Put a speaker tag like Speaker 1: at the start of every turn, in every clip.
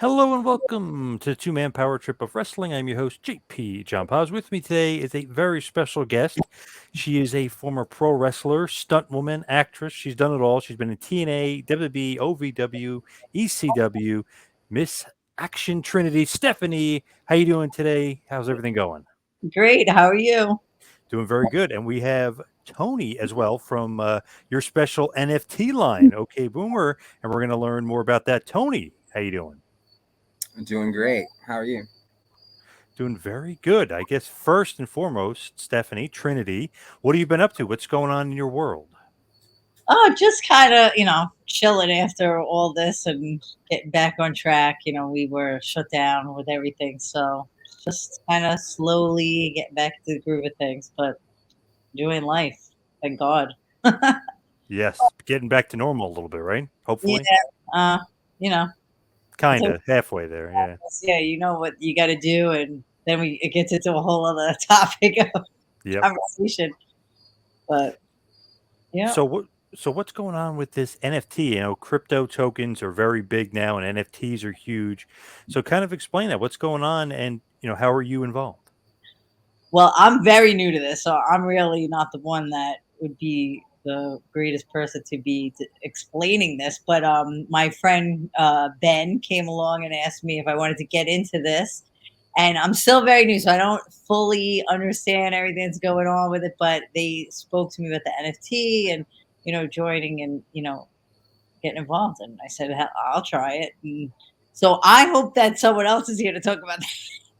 Speaker 1: Hello and welcome to the two-man power trip of wrestling. I'm your host, JP John Paz. With me today is a very special guest. She is a former pro wrestler, stunt woman, actress. She's done it all. She's been in TNA, WWE, OVW, ECW, Miss Action Trinity. Stephanie, how you doing today? How's everything going?
Speaker 2: Great. How are you?
Speaker 1: Doing very good. And we have Tony as well from your special NFT line, OK Boomer, and we're going to learn more about that. Tony, how you doing?
Speaker 3: I'm doing great. How are you?
Speaker 1: Doing very good. I guess first and foremost, Stephanie, Trinity, what have you been up to? What's going on in your world?
Speaker 2: Oh, just kind of, chilling after all this and getting back on track. We were shut down with everything. So just kind of slowly getting back to the groove of things, but doing life. Thank God.
Speaker 1: Yes, getting back to normal a little bit, right?
Speaker 2: Yeah.
Speaker 1: Hopefully.
Speaker 2: Uh, you know,
Speaker 1: Kind
Speaker 2: so
Speaker 1: of halfway there. Yeah.
Speaker 2: yeah, you know what you got to do. And then it gets into a whole other topic of
Speaker 1: Yep.
Speaker 2: conversation. But yeah.
Speaker 1: So what's going on with this NFT? Crypto tokens are very big now and NFTs are huge. So kind of explain that. What's going on and, how are you involved?
Speaker 2: Well, I'm very new to this, so I'm really not the one that would be the greatest person to be explaining this. But my friend Ben came along and asked me if I wanted to get into this, and I'm still very new, so I don't fully understand everything that's going on with it. But they spoke to me about the NFT and joining and getting involved, and I said I'll try it. And so I hope that someone else is here to talk about that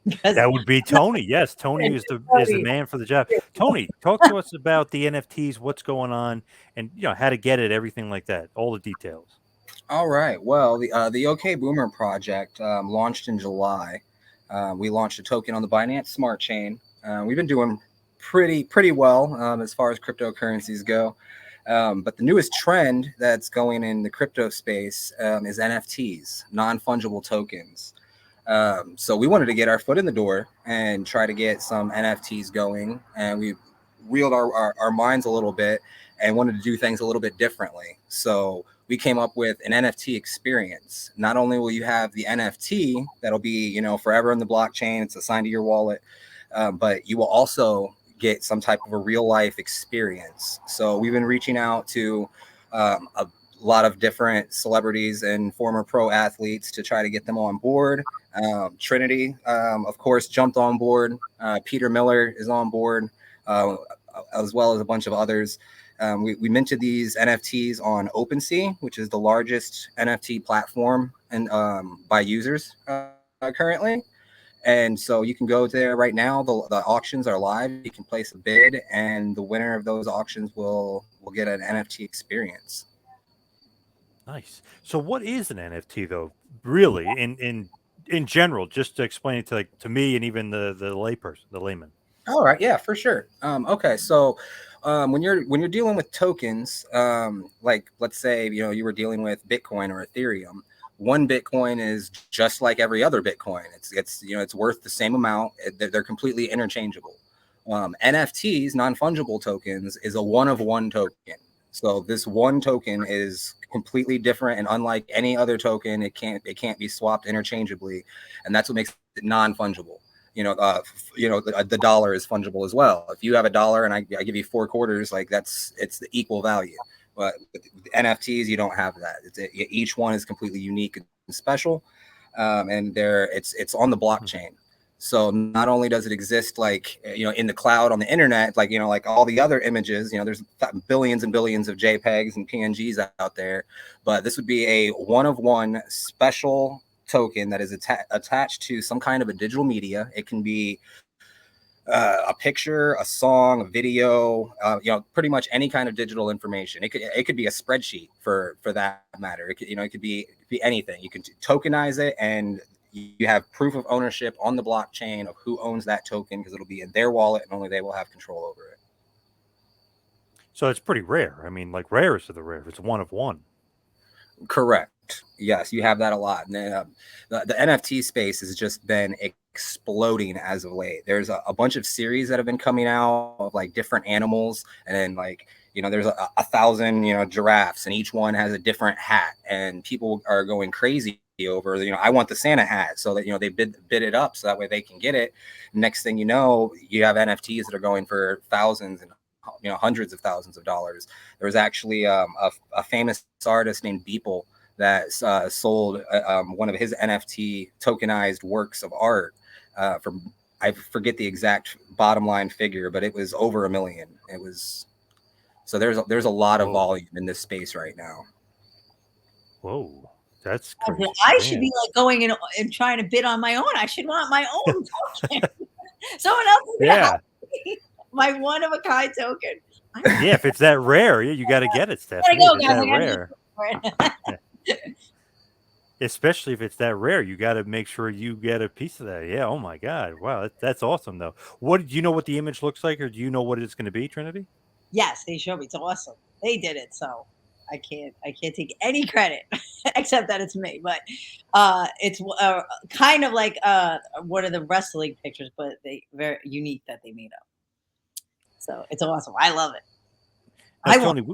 Speaker 2: because
Speaker 1: That would be Tony. Yes, Tony is the man for the job. Tony, talk to us about the NFTs, what's going on, and how to get it, everything like that, all the details.
Speaker 3: All right. Well, the OK Boomer project launched in July. We launched a token on the Binance Smart Chain. We've been doing pretty well as far as cryptocurrencies go. But the newest trend that's going in the crypto space is NFTs, non-fungible tokens. So we wanted to get our foot in the door and try to get some NFTs going. And we reeled our minds a little bit and wanted to do things a little bit differently. So we came up with an NFT experience. Not only will you have the NFT that'll be, forever in the blockchain, it's assigned to your wallet, but you will also get some type of a real life experience. So we've been reaching out to a lot of different celebrities and former pro athletes to try to get them on board. Trinity, of course, jumped on board. Peter Miller is on board, as well as a bunch of others. We minted these NFTs on OpenSea, which is the largest NFT platform and by users currently. And so you can go there right now. The auctions are live. You can place a bid, and the winner of those auctions will get an NFT experience.
Speaker 1: Nice. So what is an NFT though? Really, in general, just to explain it to me and even the layperson, the layman.
Speaker 3: All right, yeah, for sure. Okay, so when you're dealing with tokens, like let's say you were dealing with Bitcoin or Ethereum, one Bitcoin is just like every other Bitcoin. It's worth the same amount. They're completely interchangeable. NFTs, non-fungible tokens, is a one of one token. So this one token is completely different and unlike any other token. It can't be swapped interchangeably, and that's what makes it non-fungible. The dollar is fungible as well. If you have a dollar and I give you 4 quarters, like it's the equal value. But with NFTs, you don't have that. Each one is completely unique and special, and it's on the blockchain. So not only does it exist in the cloud on the internet, like all the other images, there's billions and billions of JPEGs and PNGs out there, but this would be a one of one special token that is attached to some kind of a digital media. It can be a picture, a song, a video, pretty much any kind of digital information. It could be a spreadsheet for that matter. It could be anything. You can tokenize it, and you have proof of ownership on the blockchain of who owns that token, because it'll be in their wallet and only they will have control over it.
Speaker 1: So it's pretty rare. I mean, like rarest of the rare. It's one of one.
Speaker 3: Correct. Yes, you have that a lot. And the NFT space has just been exploding as of late. There's a bunch of series that have been coming out of like different animals, and then there's a thousand giraffes, and each one has a different hat, and people are going crazy over, I want the Santa hat, so that they bid it up so that way they can get it. Next thing you know, you have NFTs that are going for thousands and hundreds of thousands of dollars. There was actually a famous artist named Beeple that sold one of his NFT tokenized works of art for, I forget the exact bottom line figure, but it was over $1 million. It was, so there's a lot of volume in this space right now.
Speaker 1: Whoa, that's crazy.
Speaker 2: I should be like going in and trying to bid on my own. I should want my own token. Someone else is gonna have my one of a kind token.
Speaker 1: Yeah, if it's that rare, you got to get it, Stephanie.
Speaker 2: Go,
Speaker 1: if it's that rare. Especially if it's that rare, you got to make sure you get a piece of that. Yeah. Oh my God. Wow. That's awesome though. What do you know what the image looks like, or do you know what it's going to be, Trinity?
Speaker 2: Yes, they showed me. It's awesome. They did it, so I can't take any credit except that it's me. But it's kind of like one of the wrestling pictures, but they very unique that they made up. So it's awesome. I love it.
Speaker 1: Now, Tony,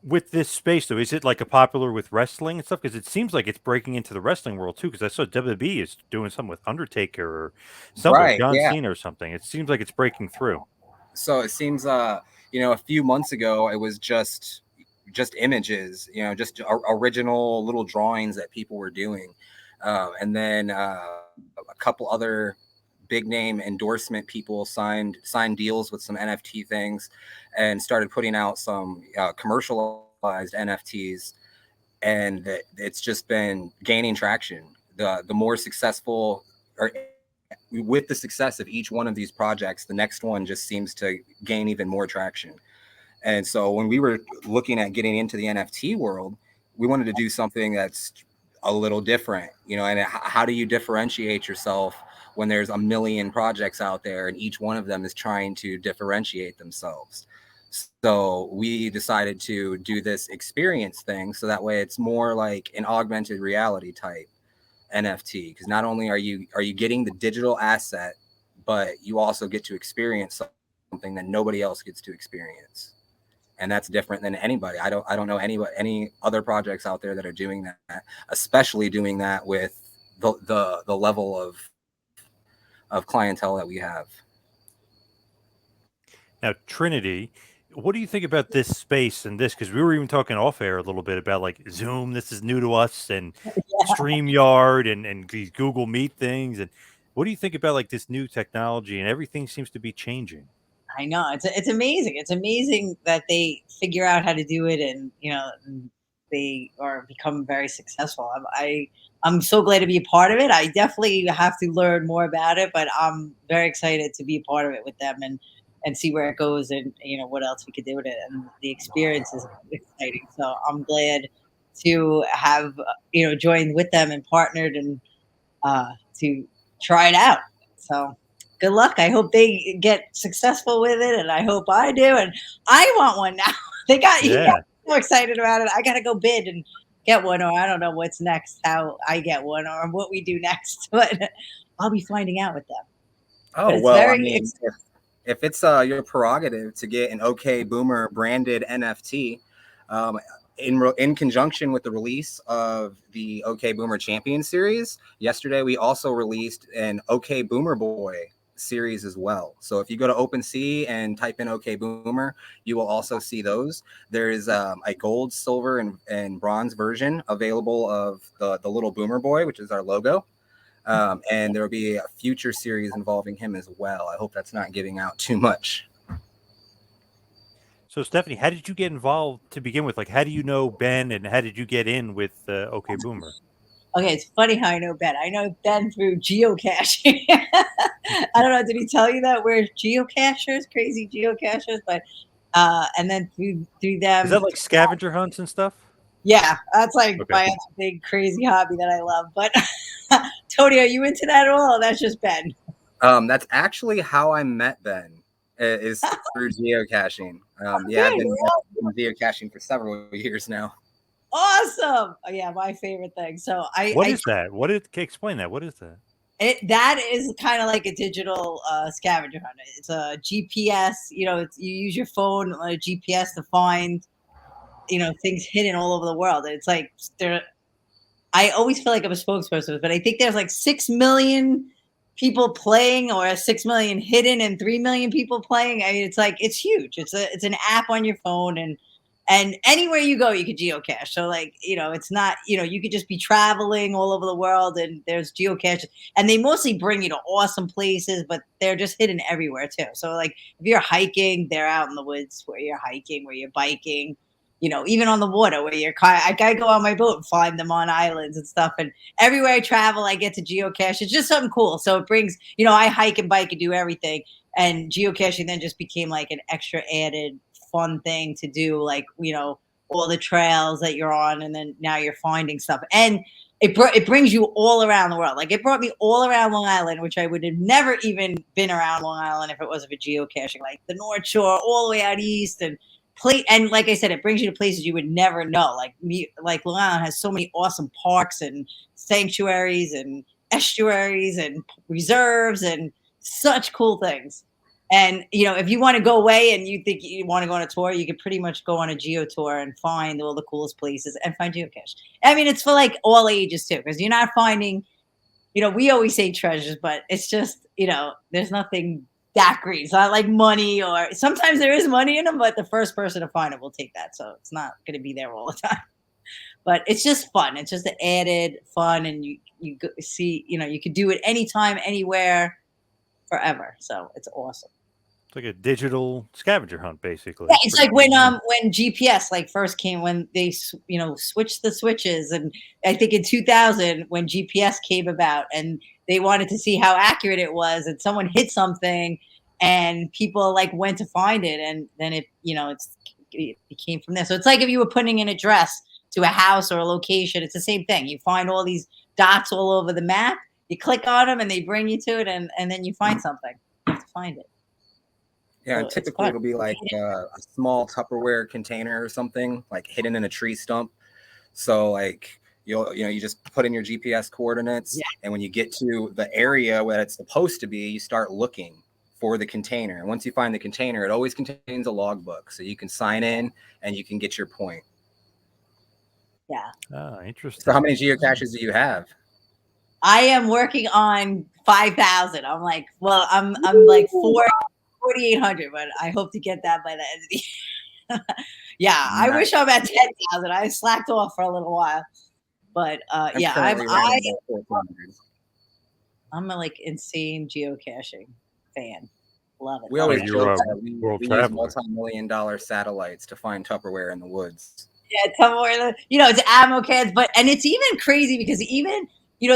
Speaker 1: with this space though, is it like a popular with wrestling and stuff? Because it seems like it's breaking into the wrestling world too. Because I saw WWE is doing something with Undertaker or something,
Speaker 3: Right,
Speaker 1: John Cena or something. It seems like it's breaking through.
Speaker 3: So it seems, a few months ago, it was just images, just original little drawings that people were doing. And then a couple other big name endorsement people signed deals with some NFT things and started putting out some commercialized NFTs. And it's just been gaining traction. The more successful, or with the success of each one of these projects, the next one just seems to gain even more traction. And so when we were looking at getting into the NFT world, we wanted to do something that's a little different, and how do you differentiate yourself when there's 1 million projects out there and each one of them is trying to differentiate themselves? So we decided to do this experience thing, so that way it's more like an augmented reality type NFT, because not only are you getting the digital asset, but you also get to experience something that nobody else gets to experience. And that's different than anybody. I don't know any other projects out there that are doing that, especially doing that with the level of clientele that we have.
Speaker 1: Now, Trinity, what do you think about this space and this? Because we were even talking off air a little bit about like Zoom. This is new to us, and StreamYard and these Google Meet things. And what do you think about like this new technology? And everything seems to be changing.
Speaker 2: I know it's amazing. It's amazing that they figure out how to do it, and they are become very successful. I'm so glad to be a part of it. I definitely have to learn more about it, but I'm very excited to be a part of it with them and see where it goes, and what else we could do with it. And the experience is exciting. So I'm glad to have joined with them and partnered and to try it out. So good luck. I hope they get successful with it, and I hope I do. And I want one now. You got so excited about it. I got to go bid and get one, or I don't know what's next, how I get one, or what we do next. But I'll be finding out with them.
Speaker 3: Oh, well, I mean, if it's your prerogative to get an OK Boomer branded NFT, in conjunction with the release of the OK Boomer Champion Series, yesterday we also released an OK Boomer Boy series as well. So if you go to OpenSea and type in OK Boomer, you will also see those. There is a gold, silver, and bronze version available of the little Boomer Boy, which is our logo. And there will be a future series involving him as well. I hope that's not giving out too much.
Speaker 1: So, Stephanie, how did you get involved to begin with? Like, how do you know Ben, and how did you get in with OK Boomer?
Speaker 2: Okay, it's funny how I know Ben. I know Ben through geocaching. I don't know, did he tell you that we're geocachers, crazy geocachers? But and then through them.
Speaker 1: Is that like scavenger hunts and stuff?
Speaker 2: Yeah, that's like my big crazy hobby that I love. But Tony, are you into that at all? Or that's just Ben.
Speaker 3: That's actually how I met Ben. Is through geocaching. I've been geocaching for several years now.
Speaker 2: Awesome! Oh, yeah, my favorite thing. So
Speaker 1: what is that? Explain that? What is that?
Speaker 2: That is kind of like a digital scavenger hunt. It's a GPS. You use your phone on a GPS to find things hidden all over the world. It's like I always feel like I'm a spokesperson, but I think there's like 6 million people playing, or 6 million hidden and 3 million people playing. I mean, it's like, it's huge. It's an app on your phone, and anywhere you go, you could geocache. So like, it's not, you could just be traveling all over the world and there's geocaches, and they mostly bring you to awesome places, but they're just hidden everywhere too. So like if you're hiking, they're out in the woods where you're hiking, where you're biking, even on the water where you're I go on my boat and find them on islands and stuff. And everywhere I travel, I get to geocache. It's just something cool. So it brings, I hike and bike and do everything. And geocaching then just became like an extra added fun thing to do, like, all the trails that you're on, and then now you're finding stuff. And it brings you all around the world. Like it brought me all around Long Island, which I would have never even been around Long Island if it wasn't for geocaching. Like the North Shore, all the way out east, and like I said, it brings you to places you would never know. Like Long Island has so many awesome parks and sanctuaries and estuaries and reserves and such cool things. And if you want to go away and you think you want to go on a tour, you could pretty much go on a geo tour and find all the coolest places and find geocache. I mean, it's for like all ages too, because you're not finding, we always say treasures, but it's just, there's nothing that great. It's not like money, or sometimes there is money in them, but the first person to find it will take that. So it's not going to be there all the time. But it's just fun. It's just an added fun, and you see, you could do it anytime, anywhere, forever. So it's awesome.
Speaker 1: It's like a digital scavenger hunt, basically.
Speaker 2: Yeah, it's like when GPS like first came, when they switched the switches, and I think in 2000 when GPS came about, and they wanted to see how accurate it was, and someone hit something, and people like went to find it, and then it came from there. So it's like if you were putting an address to a house or a location, it's the same thing. You find all these dots all over the map, you click on them, and they bring you to it, and then you find something. You have to find it.
Speaker 3: Yeah, and typically it'll be like a small Tupperware container or something, like hidden in a tree stump. So like you just put in your GPS coordinates, and when you get to the area where it's supposed to be, you start looking for the container. And once you find the container, it always contains a logbook, so you can sign in and you can get your point.
Speaker 2: Yeah.
Speaker 1: Oh, interesting.
Speaker 3: So how many geocaches do you have?
Speaker 2: I am working on 5,000. I'm like, well, I'm like 4,800, but I hope to get that by the end of the year. Yeah, nice. I wish I'm at 10,000. I slacked off for a little while, but yeah, I'm a like insane geocaching fan. Love it.
Speaker 3: We always joke that we use multi-million-dollar satellites to find Tupperware in the woods.
Speaker 2: Yeah, Tupperware. It's ammo cans, and it's even crazy because even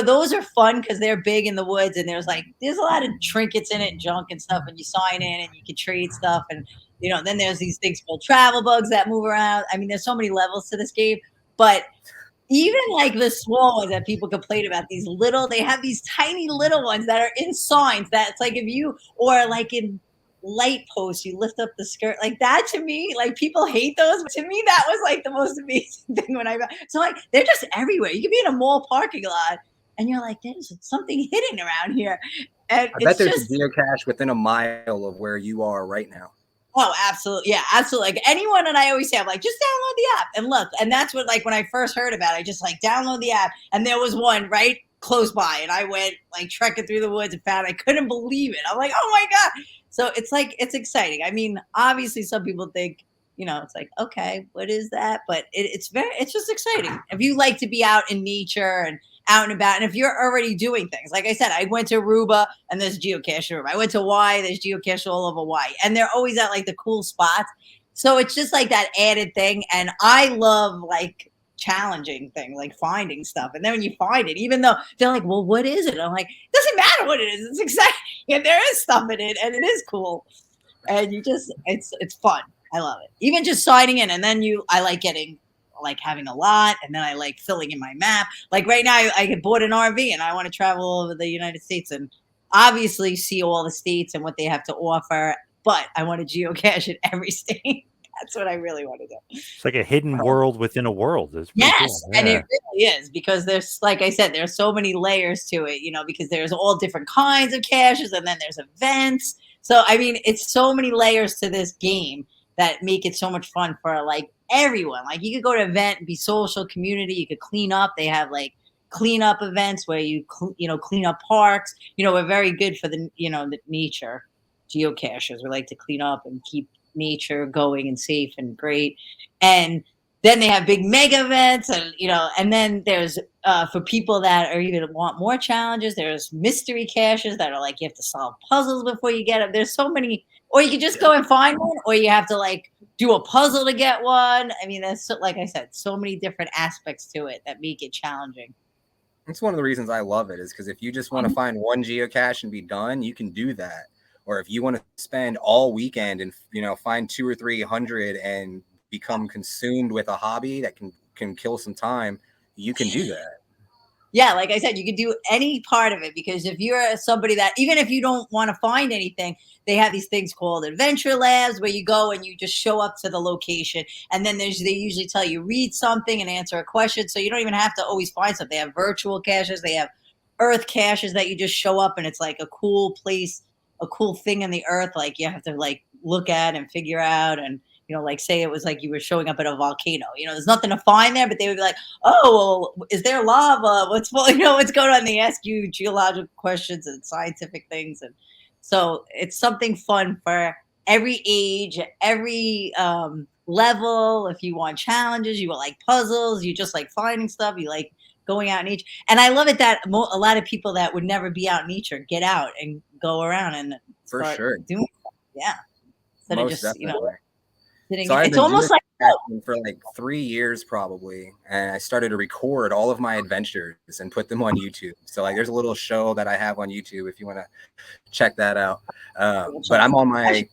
Speaker 2: those are fun because they're big in the woods, and there's a lot of trinkets in it and junk and stuff, and you sign in and you can trade stuff, and then there's these things called travel bugs that move around. I mean, there's so many levels to this game, but even like the small ones that people complain about, they have these tiny little ones that are in signs that it's like or like in light posts, you lift up the skirt like that. To me, like people hate those, but to me that was like the most amazing thing so like they're just everywhere. You could be in a mall parking lot and you're like, there's something hidden around here, and
Speaker 3: I bet there's a geocache within a mile of where you are right now.
Speaker 2: Oh, absolutely. Yeah, absolutely. Like anyone, and I always say, I'm like, just download the app and look. And that's what, like, when I first heard about it, I just like download the app, and there was one right close by, and I went like trekking through the woods and found I couldn't believe it. I'm like, oh my God. So it's like, it's exciting. I mean, obviously some people think, it's like, okay, what is that? But it's just exciting. If you like to be out in nature and out and about, and if you're already doing things, like I said, I went to Aruba and there's geocache Aruba. I went to Hawaii, there's geocache all over Hawaii, and they're always at like the cool spots. So it's just like that added thing. And I love like challenging things, like finding stuff. And then when you find it, even though they're like, well, what is it? I'm like, it doesn't matter what it is. It's exciting. And there is stuff in it, and it is cool. And it's fun. I love it. Even just signing in, and then I like having a lot, and then I like filling in my map. Like right now, I bought an RV, and I want to travel all over the United States, and obviously see all the states and what they have to offer. But I want to geocache in every state. That's what I really want to do.
Speaker 1: It's like a hidden world within a world.
Speaker 2: Yes,
Speaker 1: cool. Yeah.
Speaker 2: And it really is, because there's, like I said, there's so many layers to it. Because there's all different kinds of caches, and then there's events. So I mean, it's so many layers to this game that make it so much fun for like everyone. Like you could go to an event and be social, community. You could clean up. They have like cleanup events where you clean up parks. We're very good for the nature geocachers. We like to clean up and keep nature going and safe and great. And then they have big mega events, and then there's for people that are even want more challenges, there's mystery caches that are like you have to solve puzzles before you get them. There's so many, or you can just go and find one, or you have to like do a puzzle to get one. I mean, that's like I said, so many different aspects to it that make it challenging.
Speaker 3: It's one of the reasons I love it, is because if you just want to find one geocache and be done, you can do that. Or if you want to spend all weekend and find 200 or 300 and become consumed with a hobby that can kill some time, you can do that.
Speaker 2: Yeah, like I said, you can do any part of it, because if you're somebody that, even if you don't want to find anything, they have these things called adventure labs where you go and you just show up to the location, and then they usually tell you read something and answer a question, so you don't even have to always find something. They have virtual caches, they have earth caches that you just show up and it's like a cool place, a cool thing in the earth, like you have to like look at and figure out. And like say it was like you were showing up at a volcano, there's nothing to find there, but they would be like, oh, well, is there lava? What's going on? They ask you geological questions and scientific things. And so it's something fun for every age, every level. If you want challenges, you like puzzles, you just like finding stuff, you like going out in nature. And I love it that a lot of people that would never be out in nature get out and go around and
Speaker 3: for sure
Speaker 2: doing stuff. Yeah. Instead of just,
Speaker 3: definitely.
Speaker 2: So it's almost like
Speaker 3: for like 3 years probably, and I started to record all of my adventures and put them on YouTube. So like there's a little show that I have on YouTube if you want to check that out. But I'm on my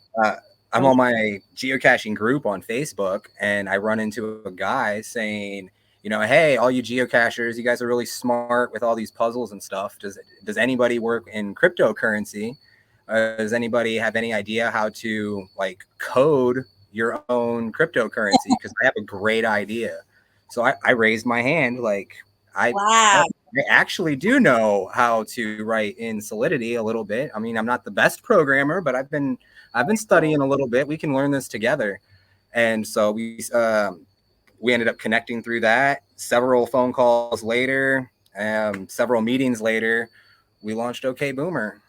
Speaker 3: geocaching group on Facebook, and I run into a guy saying, hey, all you geocachers, you guys are really smart with all these puzzles and stuff. Does anybody work in cryptocurrency? Does anybody have any idea how to like code your own cryptocurrency? Because I have a great idea. So I raised my hand, like I actually do know how to write in Solidity a little bit. I mean, I'm not the best programmer, but I've been studying a little bit. We can learn this together. And so we ended up connecting through that. Several phone calls later, several meetings later, we launched OK Boomer.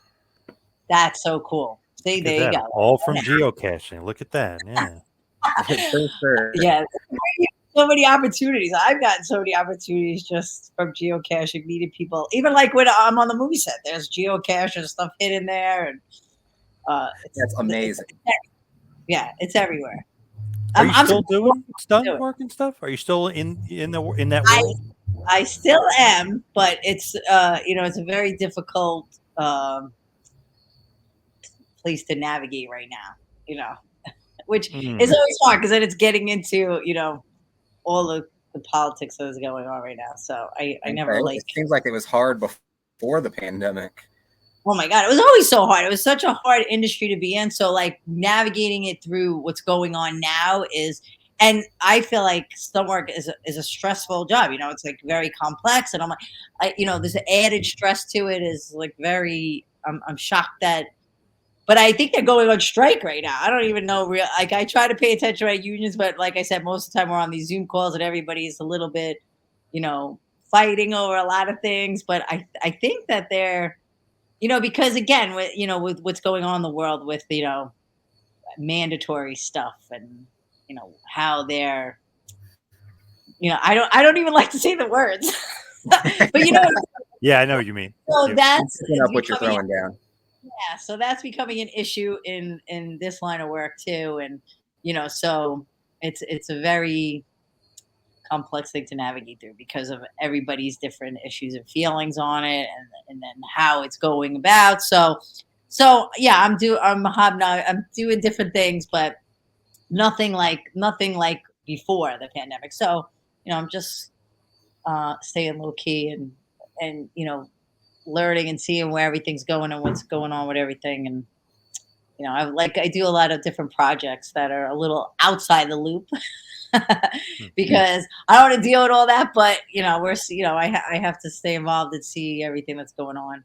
Speaker 2: That's so cool. See, there you go.
Speaker 1: All from geocaching. Look at that. Yeah.
Speaker 3: For sure.
Speaker 2: Yeah. So many opportunities. I've gotten so many opportunities just from geocaching, meeting people. Even like when I'm on the movie set, there's geocache and stuff hidden there, and
Speaker 3: that's amazing.
Speaker 2: It's everywhere.
Speaker 1: Are you still doing stunt work and stuff? Are you still in that world?
Speaker 2: I still am, but it's it's a very difficult place to navigate right now, which is always hard because then it's getting into, all the politics that is going on right now. So I never
Speaker 3: it seems like it was hard before the pandemic.
Speaker 2: Oh my God, it was always so hard. It was such a hard industry to be in. So like navigating it through what's going on now and I feel like stunt work is a stressful job. It's like very complex, and I'm like, there's an added stress to it. Is like very. I'm shocked that. But I think they're going on strike right now. I don't even know. Like I try to pay attention to my unions, but like I said, most of the time we're on these Zoom calls and everybody's a little bit, fighting over a lot of things. But I think that they're, because again, with what's going on in the world with mandatory stuff and how they're, I don't even like to say the words, but
Speaker 1: Yeah, I know what you mean.
Speaker 2: So that's
Speaker 3: what you're throwing down.
Speaker 2: Yeah, so that's becoming an issue in this line of work too, and so it's a very complex thing to navigate through because of everybody's different issues and feelings on it, and then how it's going about. So yeah, I'm doing different things, but nothing like before the pandemic. So I'm just staying low key and learning and seeing where everything's going and what's going on with everything. And I do a lot of different projects that are a little outside the loop because I don't want to deal with all that, but I have to stay involved and see everything that's going on.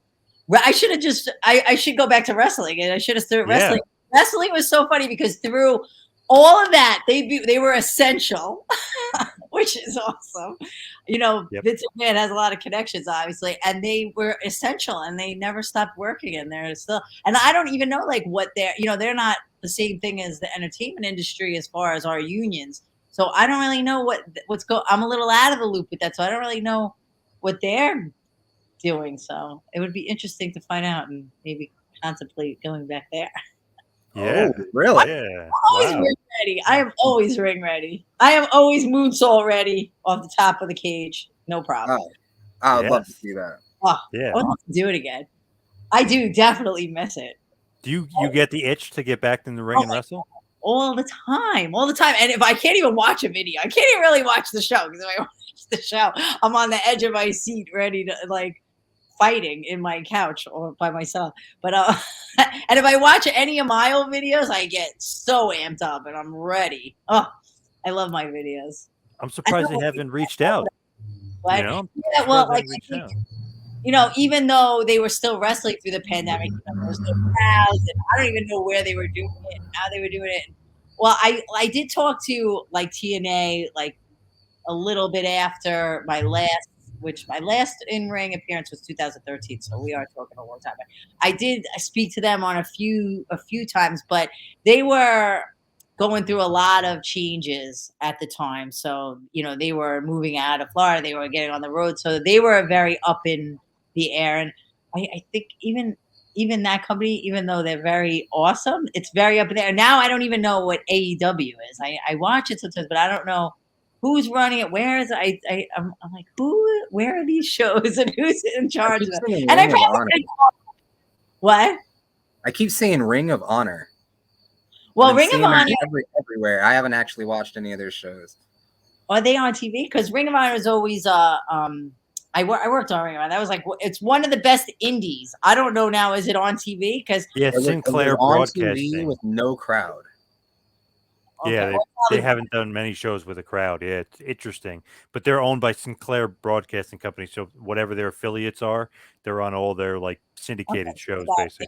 Speaker 2: I should have I should go back to wrestling, and I should have started wrestling. Wrestling was so funny because through all of that, they were essential which is awesome. You know,
Speaker 1: Yep.
Speaker 2: Vince McMahon has a lot of connections, obviously, and they were essential, and they never stopped working, and they're still. And I don't even know like what they're. You know, they're not the same thing as the entertainment industry as far as our unions. So I don't really know what's go. I'm a little out of the loop with that, so I don't really know what they're doing. So it would be interesting to find out and maybe contemplate going back there.
Speaker 1: Yeah.
Speaker 3: Oh, really?
Speaker 1: Yeah.
Speaker 2: Always
Speaker 1: Wow.
Speaker 2: ring ready. I am always ring ready. I am always moonsault ready off the top of the cage. No problem.
Speaker 3: Oh, I would love to
Speaker 1: Yes.
Speaker 3: see that.
Speaker 2: Oh,
Speaker 1: Yeah.
Speaker 2: I would love to do it again. I do definitely miss it.
Speaker 1: Do you get the itch to get back in the ring and wrestle?
Speaker 2: All the time. And if I can't even watch a video, I can't even really watch the show because if I watch the show, I'm on the edge of my seat ready to like fighting in my couch or by myself. But and if I watch any of my old videos, I get so amped up and I'm ready. Oh, I love my videos.
Speaker 1: I'm surprised they haven't reached out.
Speaker 2: But
Speaker 1: You know?
Speaker 2: yeah, well, like
Speaker 1: Reached
Speaker 2: I think,
Speaker 1: out.
Speaker 2: you know, even though they were still wrestling through the pandemic, you know, there was no crowds, and I don't even know where they were doing it, and how they were doing it. Well, I did talk to like TNA like a little bit after my last in ring appearance was 2013. So we are talking a long time. But I did speak to them on a few times, but they were going through a lot of changes at the time. So you know they were moving out of Florida, they were getting on the road, so they were very up in the air. And I think even that company, even though they're very awesome, it's very up in there. Now I don't even know what AEW is. I watch it sometimes, but I don't know who's running it. Where is it? I'm like, where are these shows and who's in charge of it? And I probably what?
Speaker 3: I keep saying Ring of Honor.
Speaker 2: Well, Ring of Honor
Speaker 3: everywhere. I haven't actually watched any of their shows.
Speaker 2: Are they on TV? Because Ring of Honor is always I worked on Ring of Honor. That was like it's one of the best indies. I don't know now. Is it on TV? Because
Speaker 1: Sinclair
Speaker 3: on
Speaker 1: Broadcasting
Speaker 3: TV with no crowd.
Speaker 1: Yeah, they haven't done many shows with a crowd. Yeah, it's interesting. But they're owned by Sinclair Broadcasting Company, so whatever their affiliates are, they're on all their like syndicated shows, basically.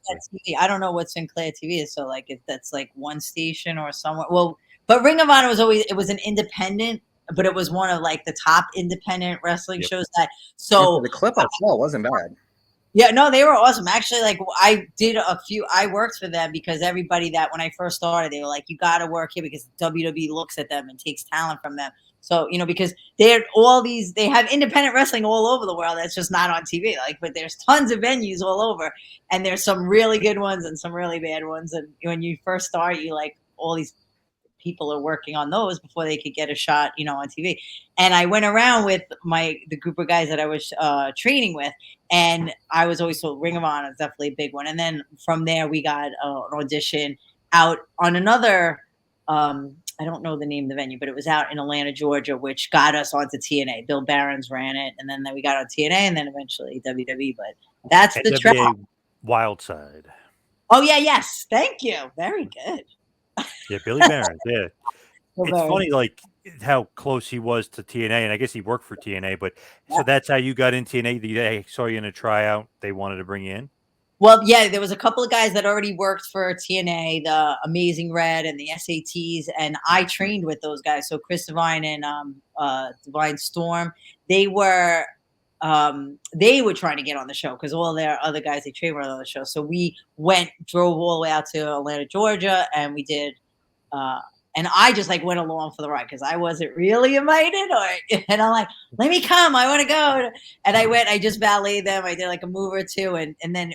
Speaker 2: TV. I don't know what Sinclair TV is, so like if that's like one station or somewhere. Well, but Ring of Honor was always an independent, but it was one of like the top independent wrestling shows that. So
Speaker 3: the clip I saw wasn't bad.
Speaker 2: Yeah, no, they were awesome. Actually, like I worked for them because everybody that when I first started, they were like, you got to work here because WWE looks at them and takes talent from them. So, you know, because they have independent wrestling all over the world. That's just not on TV. Like, but there's tons of venues all over and there's some really good ones and some really bad ones. And when you first start, you like all these people are working on those before they could get a shot, you know, on TV. And I went around with the group of guys that I was training with, and I was always told Ring of Honor is definitely a big one. And then from there, we got an audition out on another. I don't know the name of the venue, but it was out in Atlanta, Georgia, which got us onto TNA. Bill Barons ran it, and then we got on TNA, and then eventually WWE. But that's the track.
Speaker 1: Wild Side.
Speaker 2: Oh yeah, yes, thank you, very good.
Speaker 1: Yeah, Billy Barons. Yeah, it's funny, like how close he was to TNA, and I guess he worked for TNA. But so that's how you got in TNA. They saw you in a tryout. They wanted to bring you in.
Speaker 2: Well, yeah, there was a couple of guys that already worked for TNA, the Amazing Red and the SATs, and I trained with those guys. So Chris Divine and Divine Storm, they were trying to get on the show because all their other guys they trained were on the show. So we drove all the way out to Atlanta, Georgia, and we did. And I just like went along for the ride because I wasn't really invited, and I'm like, let me come, I want to go. And I went, I just valeted them. I did like a move or two, and then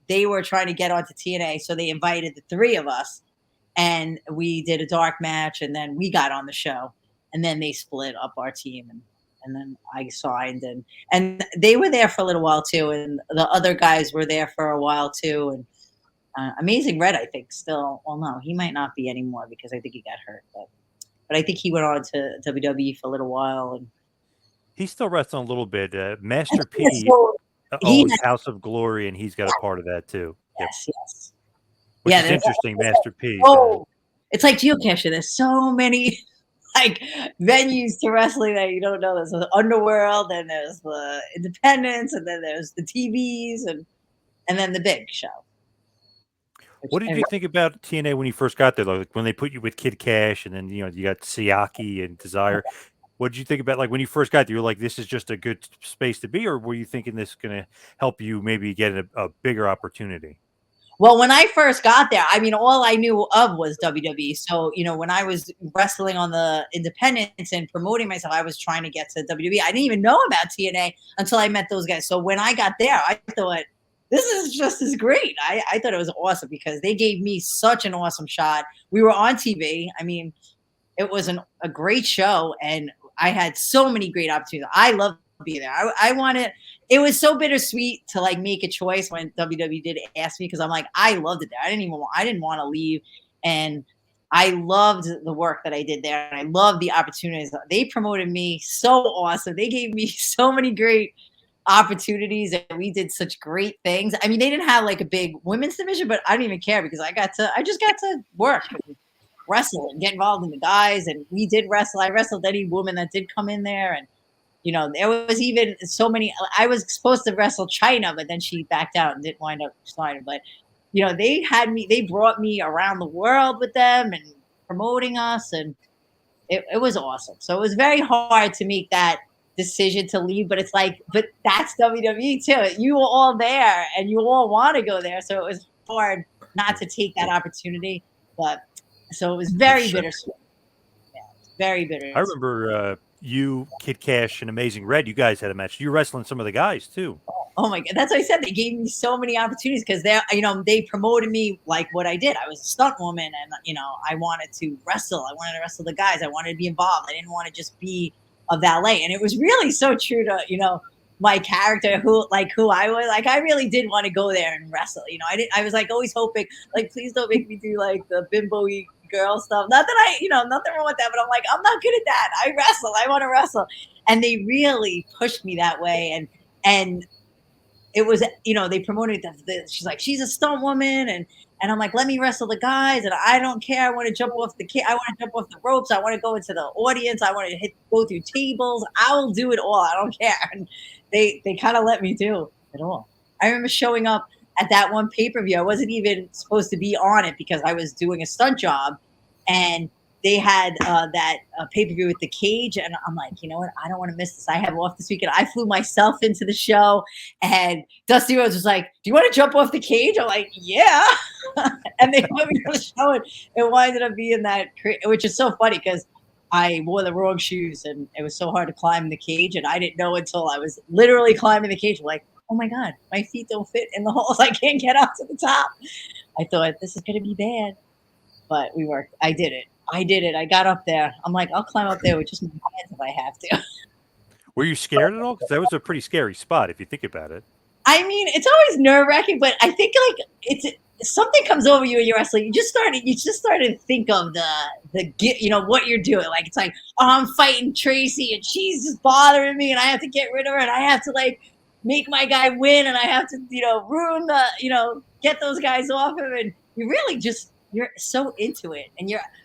Speaker 2: they were trying to get onto TNA, so they invited the three of us, and we did a dark match, and then we got on the show, and then they split up our team, and then I signed, and they were there for a little while too, and the other guys were there for a while too, and. Amazing Red, I think, still. Well, no, he might not be anymore because I think he got hurt. But I think he went on to WWE for a little while, and
Speaker 1: he's still wrestling a little bit. Master P owns House of Glory, and he's got a part of that too.
Speaker 2: Yes, yes.
Speaker 1: Which is interesting, Master P.
Speaker 2: Oh, it's like geocaching. There's so many like venues to wrestling that you don't know. There's the Underworld, and there's the Independence, and then there's the TVs, and then the big show.
Speaker 1: What did you think about TNA when you first got there? Like when they put you with Kid Cash, and then you got Siaki and Desire. What did you think about, like, when you first got there? You were like, "This is just a good space to be," or were you thinking this is gonna help you maybe get a bigger opportunity?
Speaker 2: Well, when I first got there, I mean, all I knew of was WWE. So, when I was wrestling on the independents and promoting myself, I was trying to get to WWE. I didn't even know about TNA until I met those guys. So when I got there, I thought, this is just as great. I thought it was awesome because they gave me such an awesome shot. We were on TV. I mean, it was a great show, and I had so many great opportunities. I love being there. I wanted. It was so bittersweet to like make a choice when WWE did ask me because I'm like, I loved it there. I didn't want to leave, and I loved the work that I did there, and I loved the opportunities. They promoted me so awesome. They gave me so many great opportunities, and we did such great things. I mean, they didn't have like a big women's division, but I didn't even care because I just got to work, wrestle and get involved in the guys, and we did wrestle. I wrestled any woman that did come in there, and there was even so many. I was supposed to wrestle China, but then she backed out and didn't wind up signing. But they brought me around the world with them and promoting us, and it was awesome. So it was very hard to make that decision to leave, but it's like, but that's WWE too. You were all there and you all want to go there. So it was hard not to take that opportunity. But so it was very bittersweet. Yeah, very bittersweet.
Speaker 1: I remember you, Kid Cash, and Amazing Red. You guys had a match. You were wrestling some of the guys too.
Speaker 2: Oh my God. That's what I said. They gave me so many opportunities because they promoted me like what I did. I was a stunt woman, and I wanted to wrestle. I wanted to wrestle the guys. I wanted to be involved. I didn't want to just be a valet. And it was really so true to, my character, who I was. Like, I really did want to go there and wrestle. I was like always hoping, like, please don't make me do like the bimbo girl stuff. Not that nothing wrong with that, but I'm like, I'm not good at that. I wrestle. I want to wrestle. And they really pushed me that way. And it was, they promoted she's like, she's a stunt woman. And I'm like, let me wrestle the guys. And I don't care. I want to jump off I want to jump off the ropes. I want to go into the audience. I want to go through tables. I will do it all. I don't care. And they kind of let me do it all. I remember showing up at that one pay-per-view. I wasn't even supposed to be on it because I was doing a stunt job, and they had that pay-per-view with the cage, and I'm like, you know what? I don't want to miss this. I have off this weekend. I flew myself into the show, and Dusty Rhodes was like, do you want to jump off the cage? I'm like, yeah. And they put me on the show, and it winded up being that, which is so funny because I wore the wrong shoes, and it was so hard to climb the cage, and I didn't know until I was literally climbing the cage. I'm like, oh my God, my feet don't fit in the holes. I can't get up to the top. I thought, this is going to be bad. But we worked. I did it. I got up there. I'm like, I'll climb up there with just my hands if I have to.
Speaker 1: Were you scared at all? Because that was a pretty scary spot if you think about it.
Speaker 2: I mean, it's always nerve-wracking, but I think like something comes over you when you're wrestling. You just started to think of what you're doing. Like, it's like, oh, I'm fighting Tracy and she's just bothering me and I have to get rid of her and I have to like make my guy win and I have to, ruin get those guys off him. And you really just, you're so into it.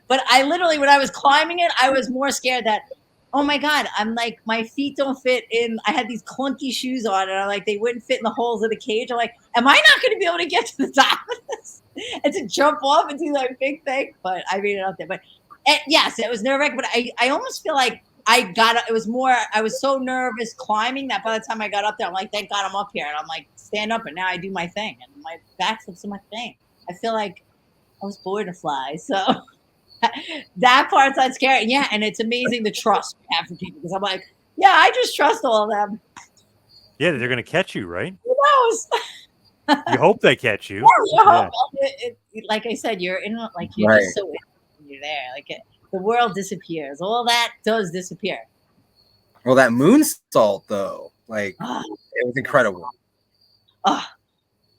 Speaker 2: But I literally, when I was climbing it, I was more scared that, oh my God, I'm like, my feet don't fit in. I had these clunky shoes on and I'm like, they wouldn't fit in the holes of the cage. I'm like, am I not going to be able to get to the top of this and to jump off and do that big thing? But I made it out there. But yes, it was nerve-wracking, but I almost feel like it was more, I was so nervous climbing that by the time I got up there, I'm like, thank God I'm up here. And I'm like, stand up and now I do my thing. And my backflips are my thing. I feel like I was born to fly. So that part's not scary. Yeah, and it's amazing the trust we have for people because I'm like, yeah, I just trust all of them.
Speaker 1: Yeah, they're going to catch you, right?
Speaker 2: Who knows?
Speaker 1: You hope they catch you.
Speaker 2: Yeah, like I said, you're in, like, you're right. Just so in when you're there. Like, the world disappears. All that does disappear.
Speaker 3: Well, that moonsault, though, like, it was incredible.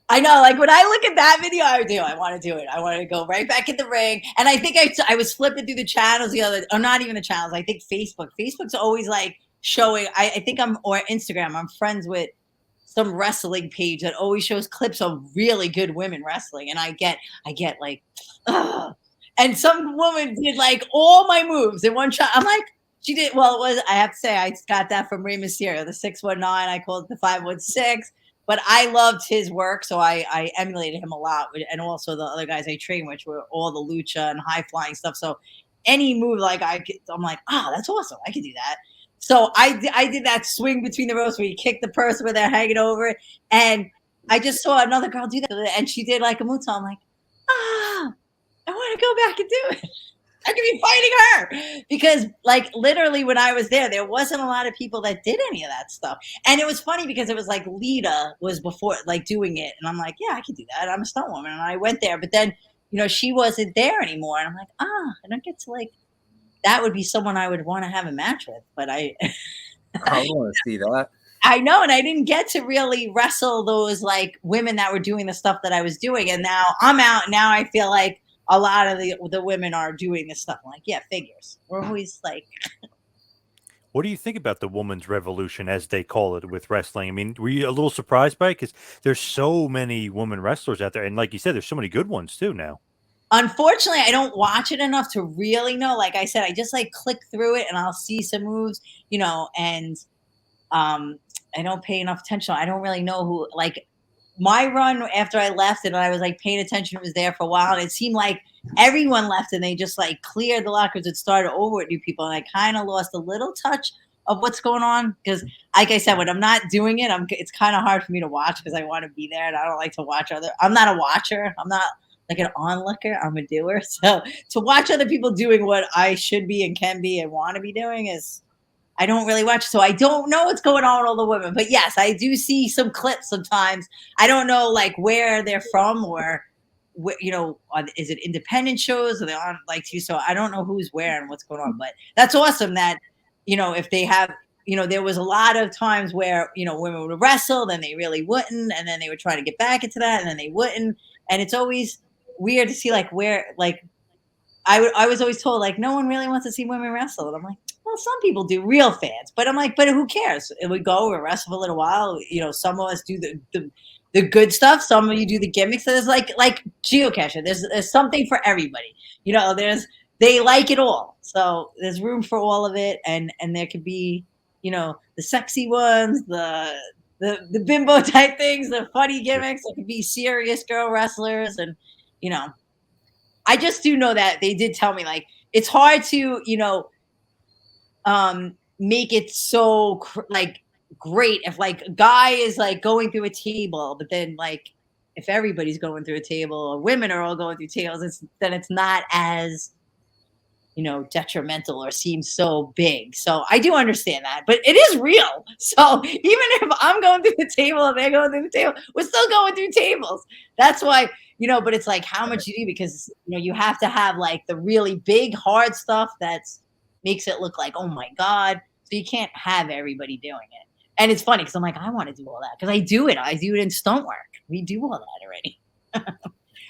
Speaker 2: I know, like when I look at that video, I want to do it. I want to go right back in the ring. And I think I was flipping through the channels or not even the channels. I think Facebook's always like showing, I think or Instagram, I'm friends with some wrestling page that always shows clips of really good women wrestling. And I get like, ugh. And some woman did like all my moves in one shot. I'm like, she did, well, I have to say, I got that from Rey Mysterio, the 619, I called it the 516. But I loved his work, so I emulated him a lot. And also the other guys I trained, which were all the lucha and high-flying stuff. So any move like I'm like, oh, that's awesome. I could do that. So I did that swing between the ropes where you kick the person where they're hanging over it. And I just saw another girl do that. And she did like a moonsault. I'm like, I want to go back and do it. I could be fighting her because like literally when I was there wasn't a lot of people that did any of that stuff. And it was funny because it was like Lita was before like doing it. And I'm like, yeah, I could do that. I'm a stunt woman. And I went there, but then, she wasn't there anymore. And I'm like, I don't get to like, that would be someone I would want to have a match with. But I
Speaker 3: want to see that.
Speaker 2: I know. And I didn't get to really wrestle those like women that were doing the stuff that I was doing. And now I'm out. Now I feel like a lot of the women are doing this stuff. I'm like, yeah, figures. We're always like.
Speaker 1: What do you think about the women's revolution, as they call it, with wrestling? I mean, were you a little surprised by it? Because there's so many women wrestlers out there. And like you said, there's so many good ones too now.
Speaker 2: Unfortunately, I don't watch it enough to really know. Like I said, I just like click through it and I'll see some moves, and I don't pay enough attention. I don't really know who, like, my run after I left and I was like paying attention, was there for a while. And it seemed like everyone left and they just like cleared the lockers and started over with new people. And I kind of lost a little touch of what's going on. Because like I said, when I'm not doing it, it's kind of hard for me to watch because I want to be there and I don't like to watch I'm not a watcher. I'm not like an onlooker. I'm a doer. So to watch other people doing what I should be and can be and want to be doing I don't really watch, so I don't know what's going on with all the women. But yes, I do see some clips sometimes. I don't know like where they're from or, is it independent shows or they're on like TV? So I don't know who's where and what's going on. But that's awesome that, if they have, there was a lot of times where, women would wrestle, then they really wouldn't. And then they would try to get back into that and then they wouldn't. And it's always weird to see like where, like, I was always told like no one really wants to see women wrestle. And I'm like, well, some people do, real fans, but I'm like, but who cares? It would go, we wrestle for a little while. Some of us do the good stuff. Some of you do the gimmicks. So there's like geocaching. There's something for everybody. They like it all. So there's room for all of it. And there could be, the sexy ones, the bimbo type things, the funny gimmicks. There could be serious girl wrestlers. And, I just do know that they did tell me like, it's hard to, make it so like great if like a guy is like going through a table, but then like if everybody's going through a table or women are all going through tables, then it's not as detrimental or seems so big. So I do understand that, but it is real. So even if I'm going through the table and they're going through the table, we're still going through tables. That's why, but it's like how much you do, because you have to have like the really big hard stuff that's makes it look like, oh my God. So you can't have everybody doing it. And it's funny because I'm like, I want to do all that because I do it. I do it in stunt work. We do all that already.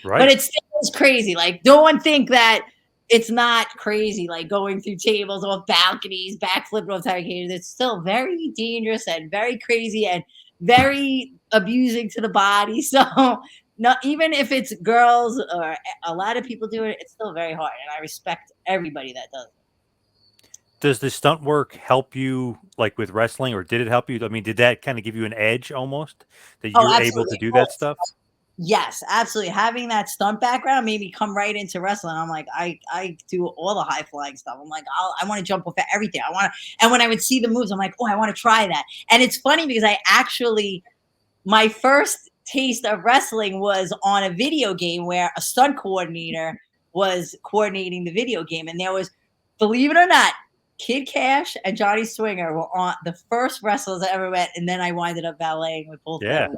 Speaker 1: Right.
Speaker 2: But it still is crazy. Like, no one think that it's not crazy, like going through tables off balconies, backflipping off tire cages. It's still very dangerous and very crazy and very abusing to the body. So not even if it's girls or a lot of people do it, it's still very hard. And I respect everybody that does it.
Speaker 1: Does the stunt work help you like with wrestling, or did it help you? I mean, did that kind of give you an edge almost that you were able to do that stuff?
Speaker 2: Yes, absolutely. Having that stunt background made me come right into wrestling. I'm like, I do all the high flying stuff. I'm like, I want to jump off at everything. And when I would see the moves, I'm like, oh, I want to try that. And it's funny because my first taste of wrestling was on a video game where a stunt coordinator was coordinating the video game. And there was, believe it or not, Kid Cash and Johnny Swinger were on the first wrestlers I ever met. And then I winded up valeting with both of them,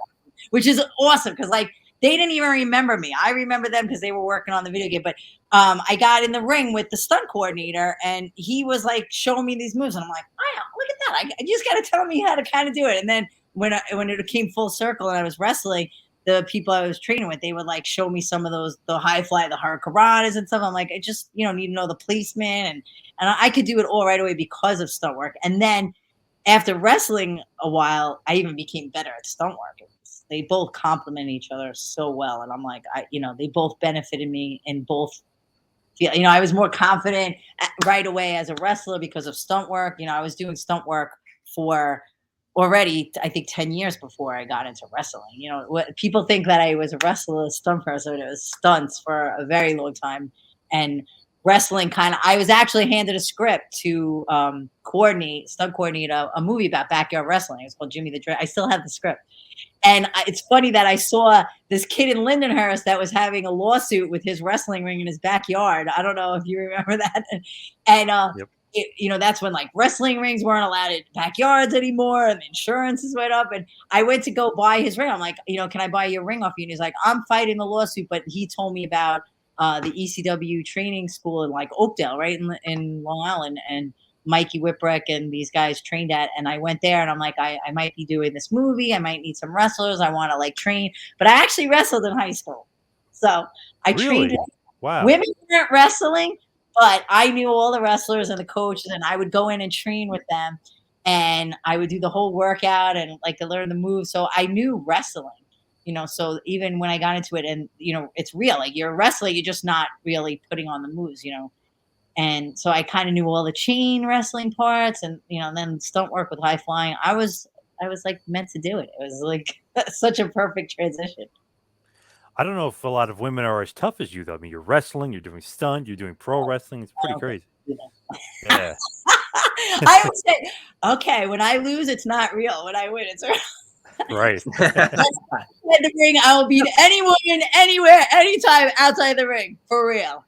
Speaker 2: which is awesome because like, they didn't even remember me. I remember them because they were working on the video game. But I got in the ring with the stunt coordinator, and he was like showing me these moves, and I'm like, "Wow, look at that! I just got to tell me how to kind of do it." And then when it came full circle and I was wrestling, the people I was training with, they would like show me some of the high fly, the hurricanranas and stuff. I'm like, I just need to know the placement, and I could do it all right away because of stunt work. And then after wrestling a while, I even became better at stunt work. They both complement each other so well. And I'm like, they both benefited me in both. I was more confident right away as a wrestler because of stunt work. I was doing stunt work for already, I think 10 years before I got into wrestling. What people think that I was a wrestler, a stunt person. It was stunts for a very long time. And wrestling I was actually handed a script to stunt coordinate a movie about backyard wrestling. It's called Jimmy the Dread. I still have the script. And it's funny that I saw this kid in Lindenhurst that was having a lawsuit with his wrestling ring in his backyard. I don't know if you remember that. And
Speaker 1: Yep.
Speaker 2: that's when like wrestling rings weren't allowed in backyards anymore, and the insurances went up. And I went to go buy his ring. I'm like, can I buy your ring off you? And he's like, I'm fighting the lawsuit, but he told me about the ECW training school in like Oakdale, right in Long Island, and Mikey Whipwreck and these guys trained at. And I went there, and I'm like, I might be doing this movie. I might need some wrestlers. I want to like train, but I actually wrestled in high school, so I trained.
Speaker 1: Wow.
Speaker 2: Women weren't wrestling, but I knew all the wrestlers and the coaches, and I would go in and train with them, and I would do the whole workout and like to learn the moves. So I knew wrestling, so even when I got into it, and it's real, like you're wrestling, you're just not really putting on the moves, and so I kind of knew all the chain wrestling parts, and then stunt work with high flying. I was like meant to do it. It was like such a perfect transition.
Speaker 1: I don't know if a lot of women are as tough as you, though. I mean, you're wrestling, you're doing stunt, you're doing pro wrestling. It's pretty crazy. Yeah.
Speaker 2: I would say, okay, when I lose, it's not real. When I win, it's real.
Speaker 1: Right.
Speaker 2: In the ring, I will beat any woman, anywhere, anytime outside the ring, for real.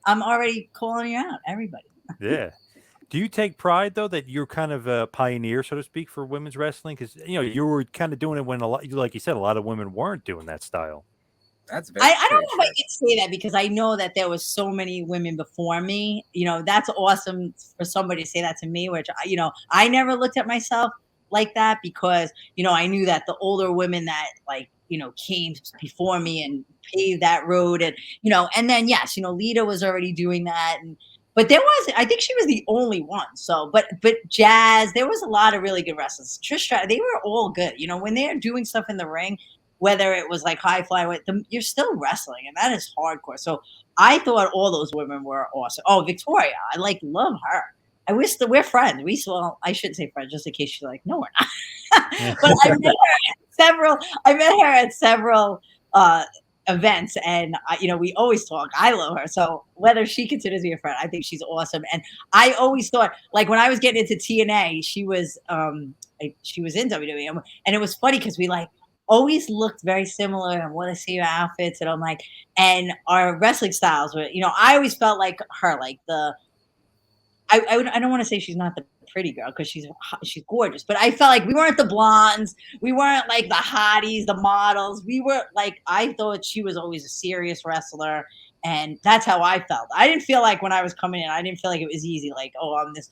Speaker 2: I'm already calling you out, everybody.
Speaker 1: Yeah. Do you take pride, though, that you're kind of a pioneer, so to speak, for women's wrestling? Because, you were kind of doing it when like you said, a lot of women weren't doing that style.
Speaker 3: That's very
Speaker 2: I don't know if I can say that, because I know that there was so many women before me. That's awesome for somebody to say that to me, which, I never looked at myself like that, because, I knew that the older women that like, came before me and paved that road, and, and then, yes, Lita was already doing that. But I think she was the only one. So, but Jazz, there was a lot of really good wrestlers. Trish, they were all good. When they're doing stuff in the ring, whether it was like high fly, you're still wrestling, and that is hardcore. So I thought all those women were awesome. Oh, Victoria, I love her. I wish that we're friends. I shouldn't say friends, just in case she's like, no, we're not. But I met her at several events, and we always talk. I love her. So whether she considers me a friend, I think she's awesome. And I always thought, like, when I was getting into TNA, she was in WWE, and it was funny because we like always looked very similar, and want to see your outfits, and I'm like, and our wrestling styles were, I always felt like her, like I don't want to say she's not the pretty girl, because she's gorgeous, but I felt like we weren't the blondes, we weren't like the hotties, the models. We were like, I thought she was always a serious wrestler, and that's how I felt. I didn't feel like when I was coming in, I didn't feel like it was easy, like, oh, I'm this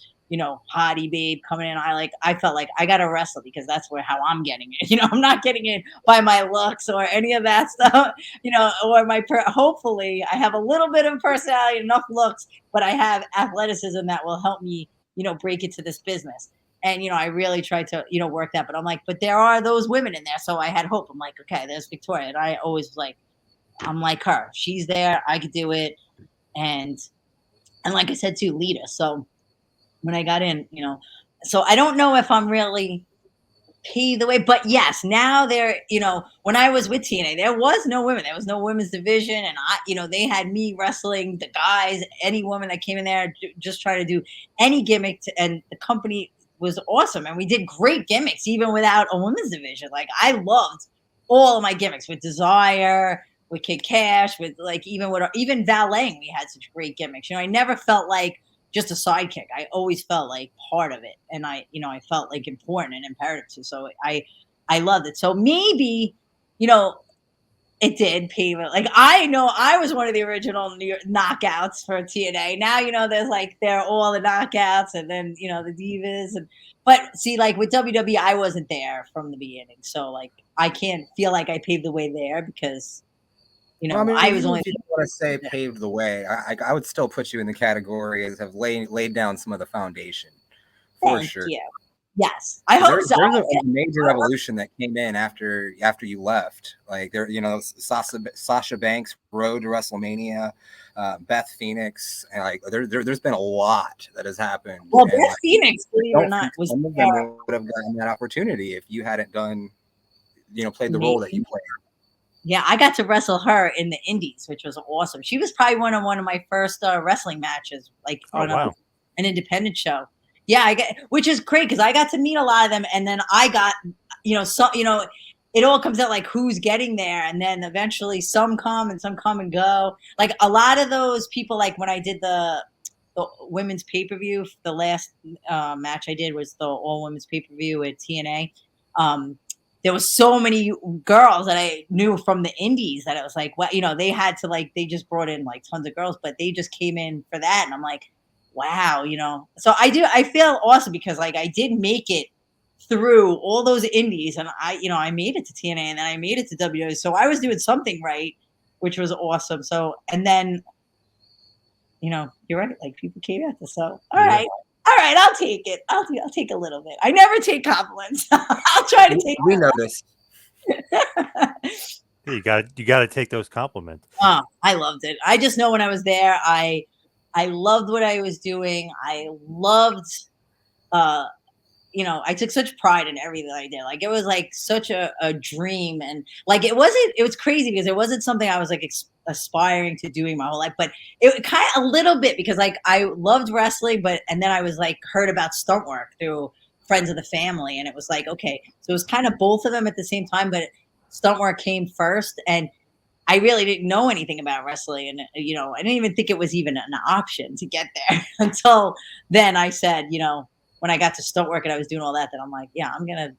Speaker 2: hottie babe coming in. I felt like I gotta wrestle, because that's how I'm getting it. I'm not getting it by my looks or any of that stuff, or hopefully I have a little bit of personality, enough looks, but I have athleticism that will help me, break into this business. And, I really tried to, work that, but I'm like, but there are those women in there. So I had hope. I'm like, okay, there's Victoria. And I always was like, I'm like her. She's there. I could do it. And like I said, too, Lita. So when I got in, so I don't know if I'm really paved the way, but yes, now there, when I was with TNA, there was no women, there was no women's division. And they had me wrestling the guys, any woman that came in there, just try to do any gimmick and the company was awesome. And we did great gimmicks, even without a women's division. Like, I loved all of my gimmicks with Desire, with Kid Cash, with like, even valeting, we had such great gimmicks. I never felt like just a sidekick. I always felt like part of it. And I felt like important and imperative to. So I loved it. So maybe, it did pave it. Like, I know I was one of the original knockouts for TNA. Now, there's like, they're all the knockouts, and then, the divas. But see, like with WWE, I wasn't there from the beginning. So like, I can't feel like I paved the way there, because I was only.
Speaker 3: If you don't want to say paved the way, I would still put you in the category as have laid down some of the foundation, for
Speaker 2: Thank
Speaker 3: sure.
Speaker 2: you. Yes, I hope so.
Speaker 3: There's a major evolution that came in after you left. Like, there, Sasha Banks road to WrestleMania, Beth Phoenix, and like there's been a lot that has happened.
Speaker 2: Well, Beth Phoenix, believe it or not, was
Speaker 3: some of them would have gotten that opportunity if you hadn't done, played the role that you played.
Speaker 2: Yeah, I got to wrestle her in the Indies, which was awesome. She was probably one of my first wrestling matches, like
Speaker 1: Oh
Speaker 2: on
Speaker 1: wow.
Speaker 2: an independent show. Yeah, which is great because I got to meet a lot of them, and then I got, it all comes out like who's getting there, and then eventually some come and some come and go. Like a lot of those people, like when I did the women's pay-per-view, the last match I did was the all women's pay-per-view at TNA. There was so many girls that I knew from the Indies that it was like, well, they had to they just brought in like tons of girls, but they just came in for that. And I'm like, wow, so I feel awesome because like I did make it through all those Indies, and I made it to TNA, and then I made it to WWE. So I was doing something right, which was awesome. So, and then, you're right. Like people came at this. So, all right, I'll take it. I'll take a little bit. I never take compliments. I'll try to take.
Speaker 3: We noticed.
Speaker 1: You got to take those compliments.
Speaker 2: Oh, I loved it. I just know when I was there, I loved what I was doing. I loved, I took such pride in everything I did. Like it was like such a dream, and like it was crazy because it wasn't something I was like aspiring to doing my whole life, but it kind of a little bit because like I loved wrestling, and then I was like heard about stunt work through friends of the family, and it was like, okay, so it was kind of both of them at the same time, but stunt work came first, and I really didn't know anything about wrestling, and I didn't even think it was even an option to get there until then. I said, when I got to stunt work and I was doing all that, then I'm like, yeah, I'm gonna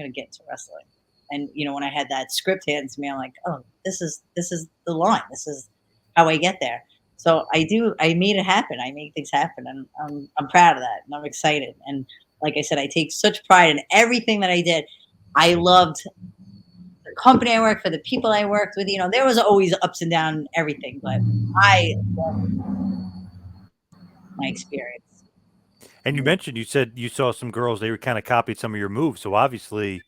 Speaker 2: get into wrestling. And when I had that script handed to me, I'm like, oh, this is the line. This is how I get there. So I made it happen. I make things happen, and I'm proud of that, and I'm excited. And like I said, I take such pride in everything that I did. I loved the company I worked for, the people I worked with. There was always ups and downs, everything, but I loved my experience.
Speaker 1: And you said you saw some girls, they were kind of copied some of your moves. So obviously,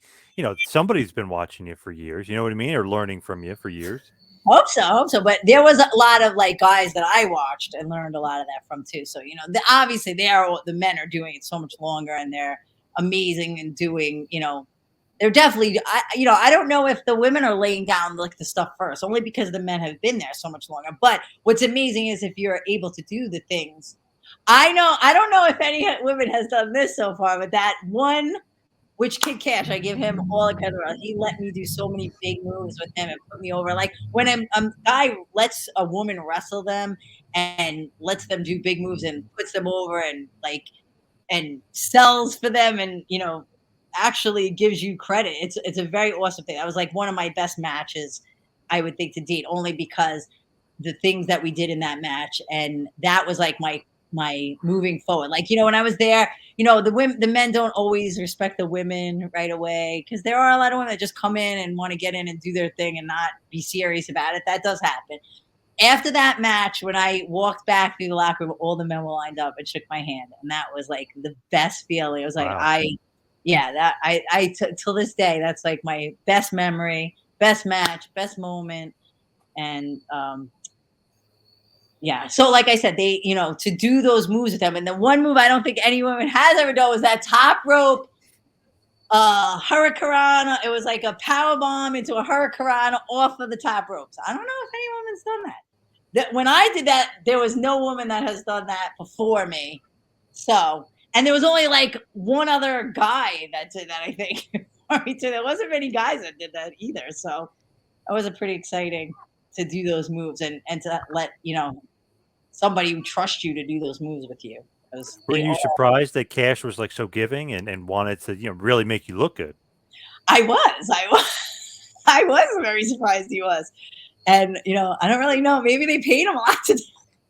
Speaker 1: somebody's been watching you for years, you know what I mean? Or learning from you for years.
Speaker 2: Hope so. But there was a lot of like guys that I watched and learned a lot of that from too. So, obviously the men are doing it so much longer, and they're amazing and doing, they're definitely, I don't know if the women are laying down like the stuff first, only because the men have been there so much longer. But what's amazing is if you're able to do the things. I don't know if any women has done this so far, but that one, which Kid Cash, I give him all the credit. He let me do so many big moves with him and put me over. Like when a guy lets a woman wrestle them and lets them do big moves and puts them over and and sells for them and actually gives you credit. It's a very awesome thing. That was like one of my best matches, I would think, to date, only because the things that we did in that match, and that was like my moving forward. Like, when I was there, the men don't always respect the women right away, because there are a lot of women that just come in and want to get in and do their thing and not be serious about it. That does happen. After that match, when I walked back through the locker room, all the men were lined up and shook my hand, and that was like the best feeling. It was like,
Speaker 1: Wow.
Speaker 2: till this day, that's like my best memory, best match, best moment. And yeah. So like I said, they, to do those moves with them. And the one move I don't think any woman has ever done was that top rope hurricane. It was like a power bomb into a hurricane off of the top ropes. I don't know if any woman's done that. When I did that, there was no woman that has done that before me. So, and there was only like one other guy that did that, I think. There wasn't many guys that did that either. So that was pretty exciting to do those moves and to let, somebody who trusts you to do those moves with you.
Speaker 1: Were you surprised that Cash was like so giving and wanted to, really make you look good?
Speaker 2: I was very surprised he was. And, I don't really know. Maybe they paid him a lot to do.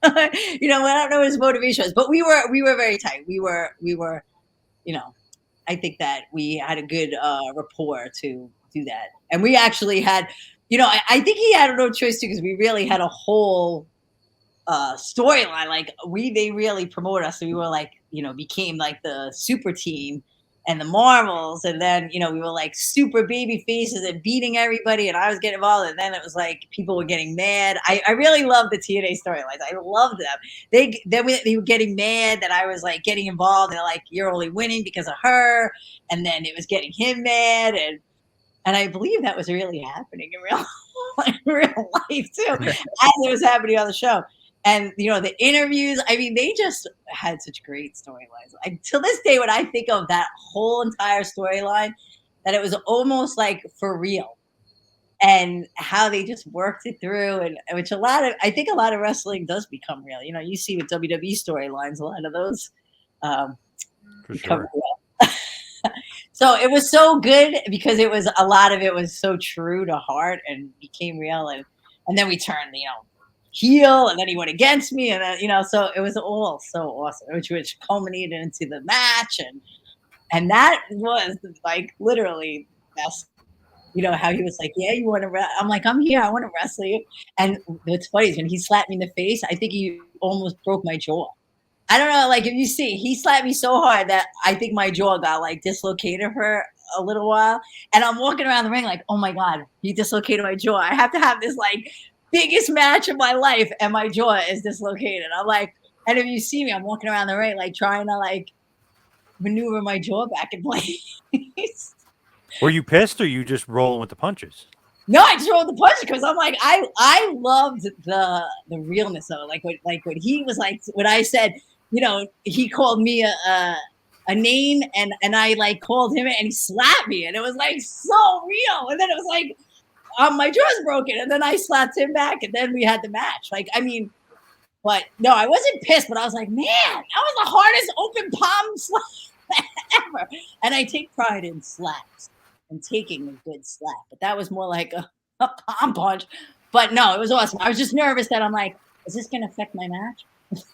Speaker 2: I don't know what his motivation was, but we were very tight. We were, I think that we had a good rapport to do that. And we actually had, I think he had no choice too, because we really had a whole storyline. Like they really promoted us. So we were like, became like the super team and the Marvels. And then, we were like super baby faces and beating everybody. And I was getting involved. And then it was like people were getting mad. I really loved the TNA storylines. I loved them. They were getting mad that I was like getting involved. They're like, you're only winning because of her. And then it was getting him mad. And I believe that was really happening in real in real life too, as it was happening on the show. And the interviews, I mean, they just had such great storylines. Till this day, when I think of that whole entire storyline, that it was almost like for real, and how they just worked it through, and which I think a lot of wrestling does become real. You see with WWE storylines, a lot of those
Speaker 1: For
Speaker 2: become
Speaker 1: sure.
Speaker 2: real. So it was so good because a lot of it was so true to heart and became real, and then we turned heel, and then he went against me, and then so it was all so awesome, which culminated into the match, and that was like literally best. How he was like, yeah, you want to I'm like, I'm here, I want to wrestle you. And what's funny is when he slapped me in the face, I think he almost broke my jaw. I don't know, like if you see, he slapped me so hard that I think my jaw got like dislocated for a little while. And I'm walking around the ring like, oh my God, he dislocated my jaw. I have to have this like biggest match of my life and my jaw is dislocated. I'm like, and if you see me, I'm walking around the ring like trying to like maneuver my jaw back in place.
Speaker 1: Were you pissed or you just rolling with the punches?
Speaker 2: No, I just rolled the punch because I'm like, I loved the realness of it. Like when he was like, when I said, he called me a name and I like called him and he slapped me and it was like so real. And then it was like, my jaw's broken. And then I slapped him back and then we had the match. Like, I mean, but no, I wasn't pissed, but I was like, man, that was the hardest open palm slap ever. And I take pride in slaps and taking a good slap, but that was more like a palm punch. But no, it was awesome. I was just nervous that I'm like, is this going to affect my match?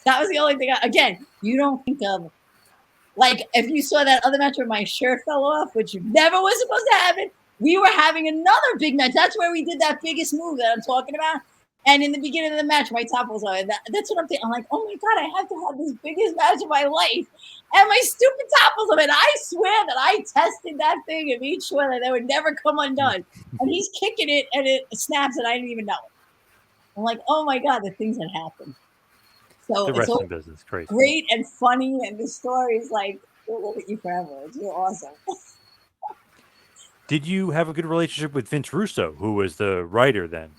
Speaker 2: That was the only thing. Again, you don't think of, like, if you saw that other match where my shirt fell off, which never was supposed to happen, we were having another big match. That's where we did that biggest move that I'm talking about. And in the beginning of the match, my top was on. That's what I'm thinking. I'm like, oh my God, I have to have this biggest match of my life. And my stupid top was on. And I swear that I tested that thing and made sure that it would never come undone. And he's kicking it and it snaps and I didn't even know it. I'm like, oh my God, the things that happen. So
Speaker 1: The
Speaker 2: it's
Speaker 1: wrestling
Speaker 2: so
Speaker 1: business, crazy.
Speaker 2: great and funny. And the story is like, we'll look at you forever. It's real awesome.
Speaker 1: Did you have a good relationship with Vince Russo, who was the writer then?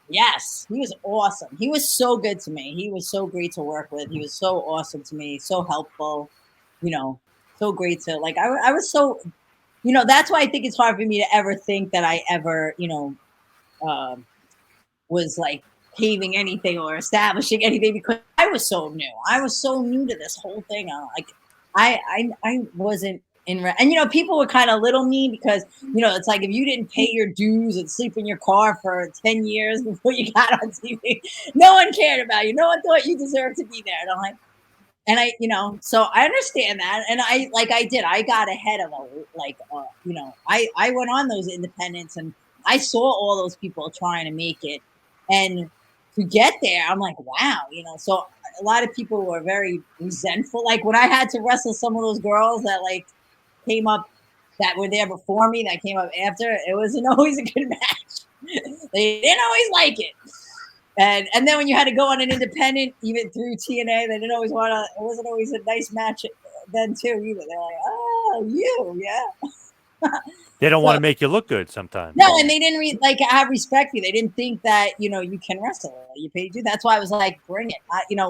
Speaker 2: Yes, he was awesome. He was so good to me. He was so great to work with. He was so awesome to me, so helpful, so great to like. I was so, that's why I think it's hard for me to ever think that I ever, was like paving anything or establishing anything because I was so new. I was so new to this whole thing. I wasn't and people were kind of little mean because it's like if you didn't pay your dues and sleep in your car for 10 years before you got on TV, no one cared about you. No one thought you deserved to be there. And I'm like, so I understand that. And I got ahead of I went on those independents and I saw all those people trying to make it. And to get there, I'm like, wow, so a lot of people were very resentful. Like when I had to wrestle some of those girls that like came up that were there before me, that came up after, it wasn't always a good match. They didn't always like it. And then when you had to go on an independent, even through TNA, they didn't always want to, it wasn't always a nice match then too either. They're like, oh, yeah.
Speaker 1: They don't want to make you look good sometimes.
Speaker 2: No, and they didn't have respect for you. They didn't think that, you can wrestle. You paid you. That's why I was like, bring it.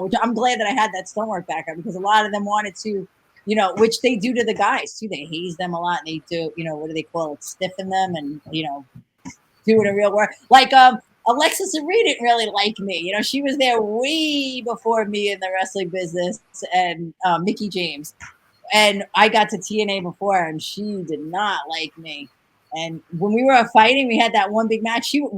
Speaker 2: Which I'm glad that I had that stonework background because a lot of them wanted to, which they do to the guys too. They haze them a lot. And they do, what do they call it? Stiffen them and, do it a real work. Like, Alexis Arena didn't really like me. She was there way before me in the wrestling business and Mickey James. And I got to TNA before her, and she did not like me. And when we were fighting, we had that one big match. We were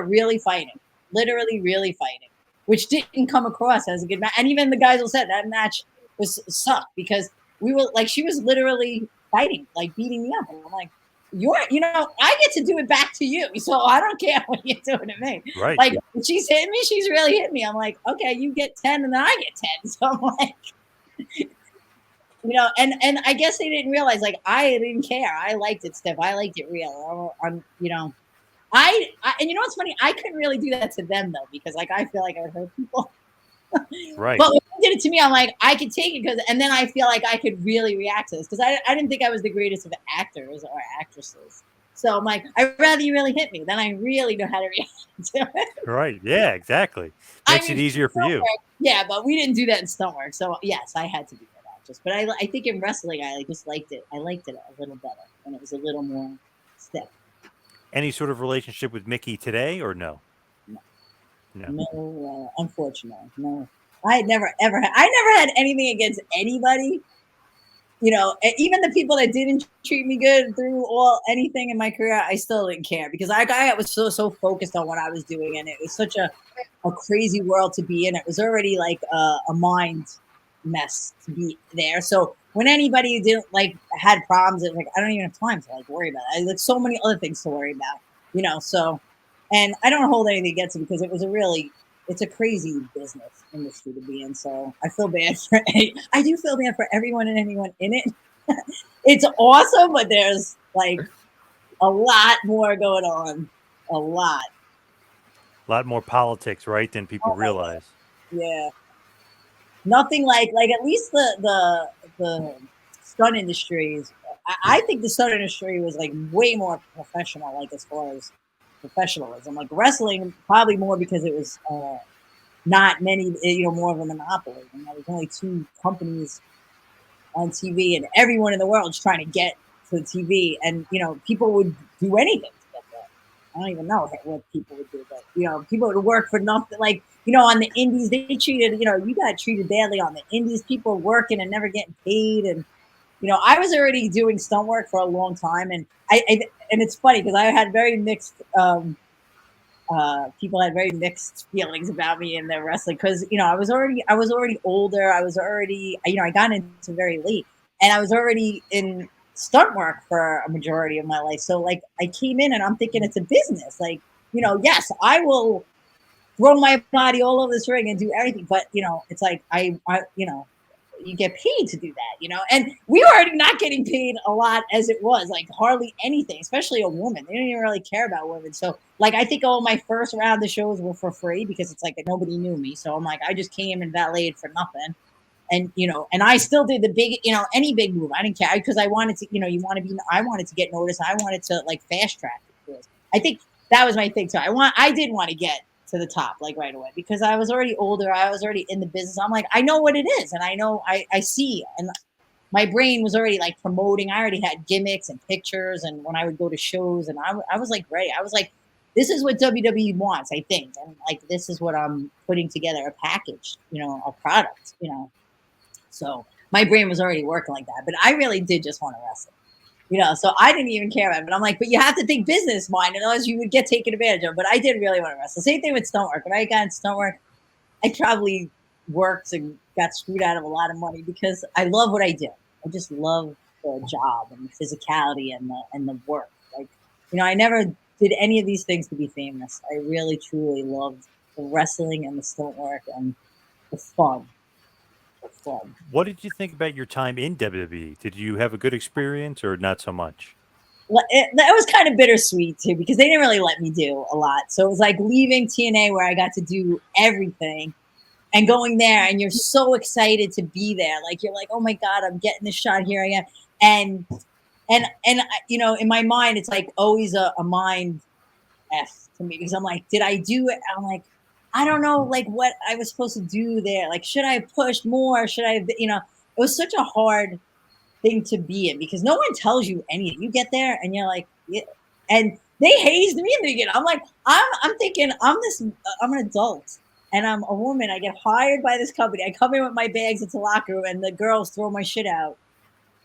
Speaker 2: really fighting, literally really fighting, which didn't come across as a good match. And even the guys will say that match sucked because we were like, she was literally fighting, like beating me up. And I'm like, I get to do it back to you. So I don't care what you're doing to me.
Speaker 1: Right.
Speaker 2: Like when she's hitting me, she's really hitting me. I'm like, okay, you get 10 and then I get 10. So I'm like, and I guess they didn't realize, like, I didn't care. I liked it stiff. I liked it real. And you know what's funny? I couldn't really do that to them though, because like, I feel like I would hurt people.
Speaker 1: Right.
Speaker 2: But when they did it to me, I'm like, I could take it and then I feel like I could really react to this because I didn't think I was the greatest of actors or actresses. So I'm like, I'd rather you really hit me than I really know how to react to it.
Speaker 1: Right. Yeah, exactly. Makes it easier for you.
Speaker 2: Yeah, but we didn't do that in stunt work. So yes, I had to be that actress. But I think in wrestling, I just liked it. I liked it a little better when it was a little more stiff.
Speaker 1: Any sort of relationship with Mickey today or no?
Speaker 2: No,
Speaker 1: No.
Speaker 2: no, unfortunately, no. I had never ever had. I never had anything against anybody. You know, even the people that didn't treat me good through anything in my career, I still didn't care because I was so focused on what I was doing, and it was such a crazy world to be in. It was already like a mind mess to be there. So when anybody didn't like had problems, it was like I don't even have time to like worry about it. I had so many other things to worry about, you know. So, and I don't hold anything against it because it was it's a crazy business industry to be in. So I feel bad for I do feel bad for everyone and anyone in it. It's awesome, but there's like a lot more going on. A lot.
Speaker 1: A lot more politics, right, than people realize.
Speaker 2: Yeah. Nothing like at least the stunt industries. I think the stunt industry was like way more professional, like as far as professionalism. Like wrestling, probably more because it was not many, more of a monopoly. And there was only two companies on TV, and everyone in the world is trying to get to the TV, and people would do anything to get there. I don't even know what people would do, but people would work for nothing. Like on the indies, they treated you got treated badly on the indies. People working and never getting paid, and I was already doing stunt work for a long time, and and it's funny because I had very mixed. People had very mixed feelings about me in the wrestling because I was already older. I was already I got into very late, and I was already in stunt work for a majority of my life. So like I came in and I'm thinking it's a business. Like yes, I will throw my body all over this ring and do everything, but it's like I you get paid to do that, and we were already not getting paid a lot as it was, like hardly anything, especially a woman. They didn't even really care about women. So like I think all my first round of shows were for free because it's like nobody knew me. So I'm like, I just came and valeted for nothing. And and I still did the big, any big move. I didn't care because I wanted to, I wanted to get noticed. I wanted to like fast track it. I think that was my thing too. I did want to get to the top like right away because I was already older. I was already in the business. I'm like, I know what it is, and I know I see, and my brain was already like promoting. I already had gimmicks and pictures, and when I would go to shows, and I was like, great. I was like, this is what WWE wants, I think, and like this is what I'm putting together, a package, a product, So my brain was already working like that, but I really did just want to wrestle. So I didn't even care about it. But I'm like, but you have to think business mind, and otherwise you would get taken advantage of. But I did really want to wrestle. Same thing with stunt work. When I got in stunt work, I probably worked and got screwed out of a lot of money because I love what I do. I just love the job and the physicality and the work. Like, I never did any of these things to be famous. I really truly loved the wrestling and the stunt work and the fun.
Speaker 1: What did you think about your time in WWE? Did you have a good experience or not so much?
Speaker 2: Well, that was kind of bittersweet too because they didn't really let me do a lot. So it was like leaving TNA where I got to do everything and going there, and you're so excited to be there. Like you're like, oh my god, I'm getting this shot. Here I am, and in my mind, it's like always a mind f to me because I'm like, did I do it? I'm like, I don't know, like what I was supposed to do there. Like, should I have pushed more? Should I have, it was such a hard thing to be in because no one tells you anything. You get there and you're like, yeah. And they hazed me in the beginning. I'm like, I'm thinking I'm an adult and I'm a woman. I get hired by this company. I come in with my bags into the locker room and the girls throw my shit out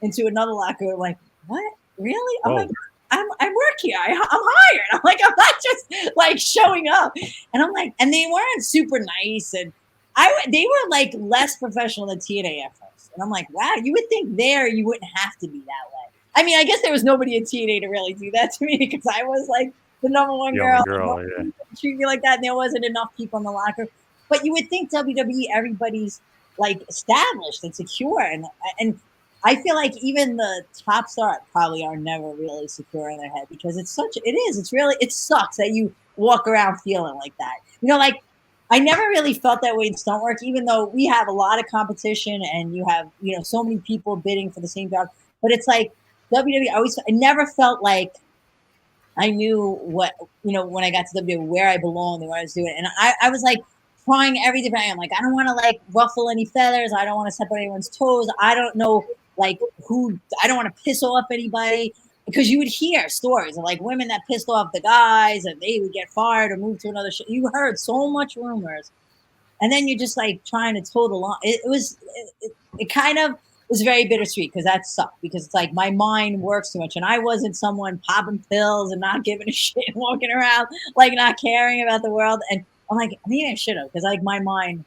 Speaker 2: into another locker room. Like, what? Really? I'm like, I work here. I'm hired. I'm like, I'm not just like showing up. And I'm like, and they weren't super nice. And they were like less professional than TNA at first. And I'm like, wow, you would think there you wouldn't have to be that way. I mean, I guess there was nobody at TNA to really do that to me because I was like the number one girl.
Speaker 1: Yeah.
Speaker 2: Treat me like that. And there wasn't enough people in the locker. But you would think WWE, everybody's like established and secure. And I feel like even the top stars probably are never really secure in their head because it sucks that you walk around feeling like that. Like I never really felt that way in stunt work, even though we have a lot of competition and you have, so many people bidding for the same job. But it's like WWE, I never felt like I knew what, when I got to WWE, where I belonged and what I was doing. And I was like trying every different, I'm like, I don't want to like ruffle any feathers. I don't want to step on anyone's toes. I don't know like I don't want to piss off anybody, because you would hear stories of like women that pissed off the guys and they would get fired or move to another show. You heard so much rumors. And then you're just like trying to toe the line. It kind of was very bittersweet, because that sucked, because it's like my mind works too much, and I wasn't someone popping pills and not giving a shit, walking around like not caring about the world. And I'm like, maybe I should have, because like my mind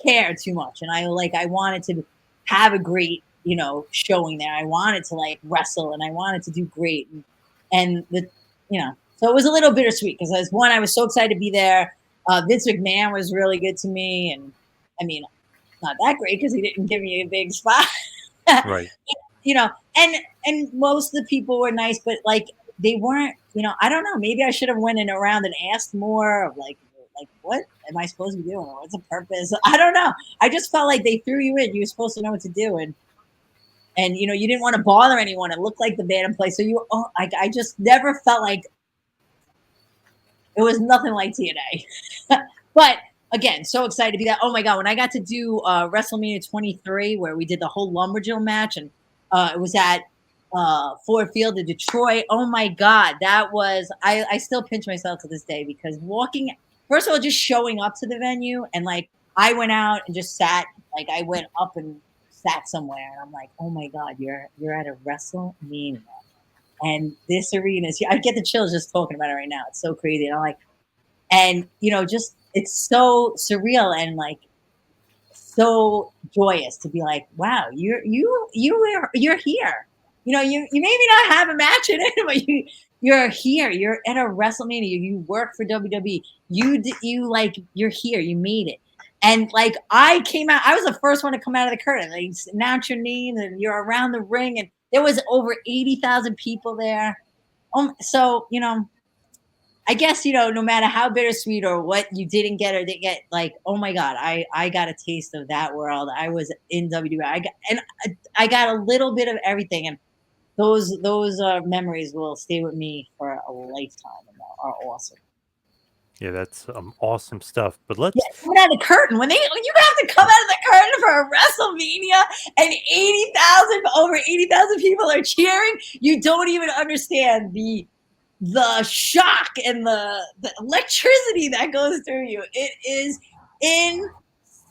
Speaker 2: cared too much, and I wanted to have a great showing there. I wanted to like wrestle, and I wanted to do great, and so it was a little bittersweet, because I was so excited to be there. Vince McMahon was really good to me, and I mean, not that great because he didn't give me a big spot.
Speaker 1: Right.
Speaker 2: And most of the people were nice, but like they weren't, I don't know, maybe I should have went in around and asked more of like what am I supposed to be doing? What's the purpose? I don't know. I just felt like they threw you in. You were supposed to know what to do, and you didn't want to bother anyone and look like the bad in place. So I just never felt like it was nothing like TNA. But again, so excited to be that. Oh my God, when I got to do WrestleMania 23, where we did the whole Lumberjill match, and it was at Ford Field in Detroit. Oh my God, that was, I still pinch myself to this day, because first of all, just showing up to the venue, and like I went out and just sat, like I went up and sat somewhere, and I'm like, oh my God, you're at a WrestleMania. And this arena is, I get the chills just talking about it right now. It's so crazy. And I'm like, and just, it's so surreal and like so joyous to be like, wow, you're here. You maybe not have a match in it, but you're here. You're at a WrestleMania. You work for WWE. You're here. You made it. And like I came out, I was the first one to come out of the curtain. Like announce your name, and you're around the ring, and there was over 80,000 people there. So I guess, no matter how bittersweet or what you didn't get or didn't get, like, oh my God, I got a taste of that world. I was in WWE. I got a little bit of everything, and those memories will stay with me for a lifetime, and are awesome.
Speaker 1: Yeah, that's awesome stuff. But let's
Speaker 2: coming out of the curtain when you have to come out of the curtain for a WrestleMania, and over 80,000 people are cheering. You don't even understand the shock and the electricity that goes through you. It is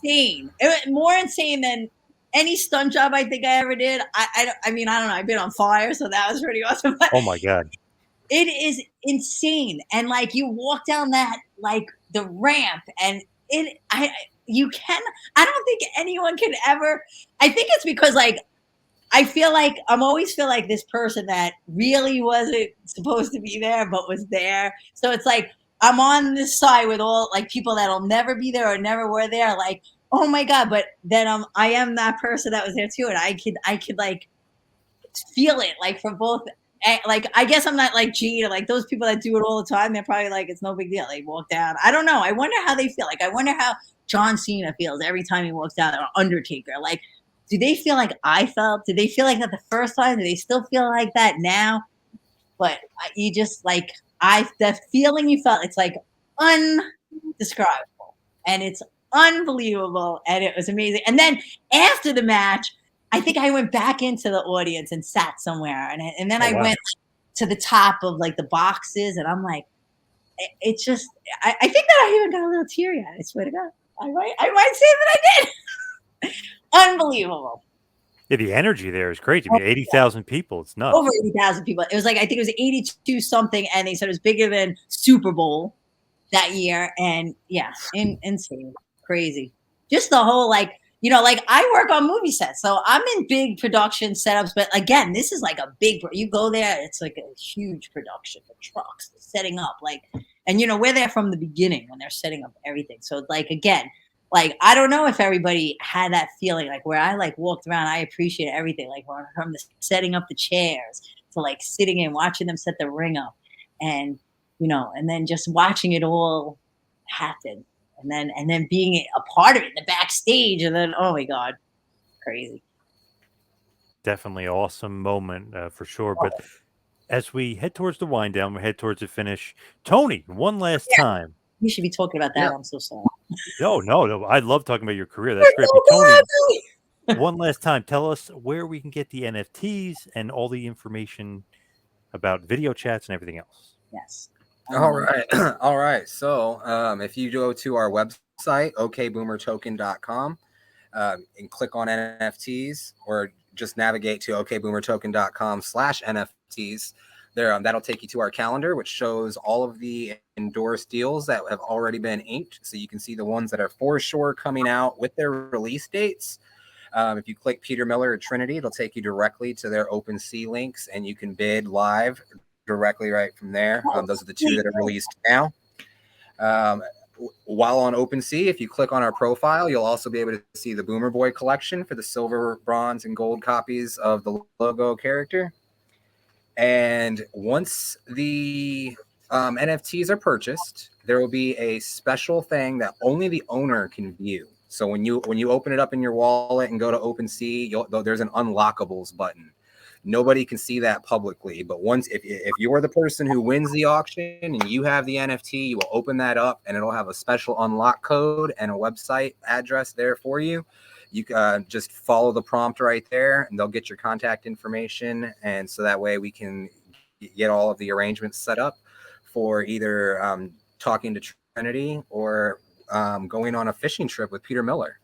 Speaker 2: insane. More insane than any stunt job I think I ever did. I mean, I don't know. I've been on fire, so that was pretty awesome. But
Speaker 1: oh my God.
Speaker 2: it is insane. And like you walk down that, like the ramp, and I don't think anyone can ever, I think it's because like I always feel like this person that really wasn't supposed to be there, but was there. So it's like, I'm on this side with all like people that'll never be there or never were there. Like, oh my God. But then I am that person that was there too. And I could like feel it like for both. Like, I guess I'm not like Gene or like those people that do it all the time. They're probably like, it's no big deal. They walk down. I don't know. I wonder how they feel. Like, I wonder how John Cena feels every time he walks down, or Undertaker. Like, do they feel like I felt? Did they feel like that the first time? Do they still feel like that now? But you just like, that feeling you felt, it's like undescribable, and it's unbelievable, and it was amazing. And then after the match, I think I went back into the audience and sat somewhere, and then I went to the top of like the boxes, and I'm like, it's just, I think that I even got a little teary-eyed. I swear to God, I might say that I did. Unbelievable.
Speaker 1: Yeah, the energy there is great. To be 80,000 people, it's nuts.
Speaker 2: Over 80,000 people. It was like, I think it was 82 something, and they said it was bigger than Super Bowl that year. And yeah, insane, crazy. Just the whole like, like I work on movie sets, so I'm in big production setups. But again, this is like a big. You go there, it's like a huge production. The trucks, the setting up, like, and we're there from the beginning when they're setting up everything. So like again. Like, I don't know if everybody had that feeling, like where I like walked around, I appreciate everything, like from the setting up the chairs to like sitting and watching them set the ring up, and and then just watching it all happen, and then being a part of it, the backstage, and then oh my God, crazy.
Speaker 1: Definitely awesome moment for sure. But as we head towards the wind down, we head towards the finish. Tony, one last time.
Speaker 2: You should be talking about that.
Speaker 3: Yeah.
Speaker 2: I'm so sorry.
Speaker 1: No. I love talking about your career. That's great. But Tony, one last time, tell us where we can get the NFTs and all the information about video chats and everything else.
Speaker 2: Yes.
Speaker 3: All right. All right. So if you go to our website, okboomertoken.com, and click on NFTs, or just navigate to okboomertoken.com/NFTs. There, that'll take you to our calendar, which shows all of the endorsed deals that have already been inked. So you can see the ones that are for sure coming out with their release dates. If you click Peter Miller or Trinity, it'll take you directly to their OpenSea links, and you can bid live directly right from there. Those are the two that are released now. While on OpenSea, if you click on our profile, you'll also be able to see the Boomer Boy collection for the silver, bronze, and gold copies of the logo character. And once the NFTs are purchased, there will be a special thing that only the owner can view. So when you open it up in your wallet and go to OpenSea, there's an unlockables button. Nobody can see that publicly, but once if you're the person who wins the auction and you have the NFT, you will open that up and it'll have a special unlock code and a website address there for you. You just follow the prompt right there, and they'll get your contact information, and so that way we can get all of the arrangements set up for either talking to Trinity or going on a fishing trip with Peter Miller.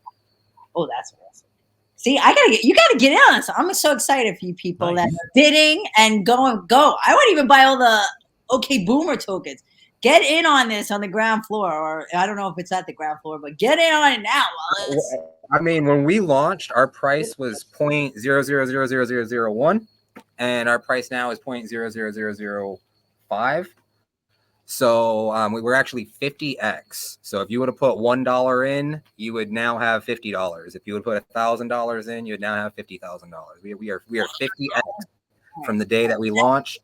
Speaker 2: Oh, that's awesome. See, you gotta get in on this. I'm so excited for you people that are bidding and go. I won't even buy all the OK Boomer tokens. Get in on this on the ground floor, or I don't know if it's at the ground floor, but get in on it now.
Speaker 3: I mean, when we launched, our price was 0.000001, and our price now is 0.00005. So we were actually 50x. So if you would have put $1 in, you would now have $50. If you would put $1,000 in, you would now have $50,000. We are 50x from the day that we launched.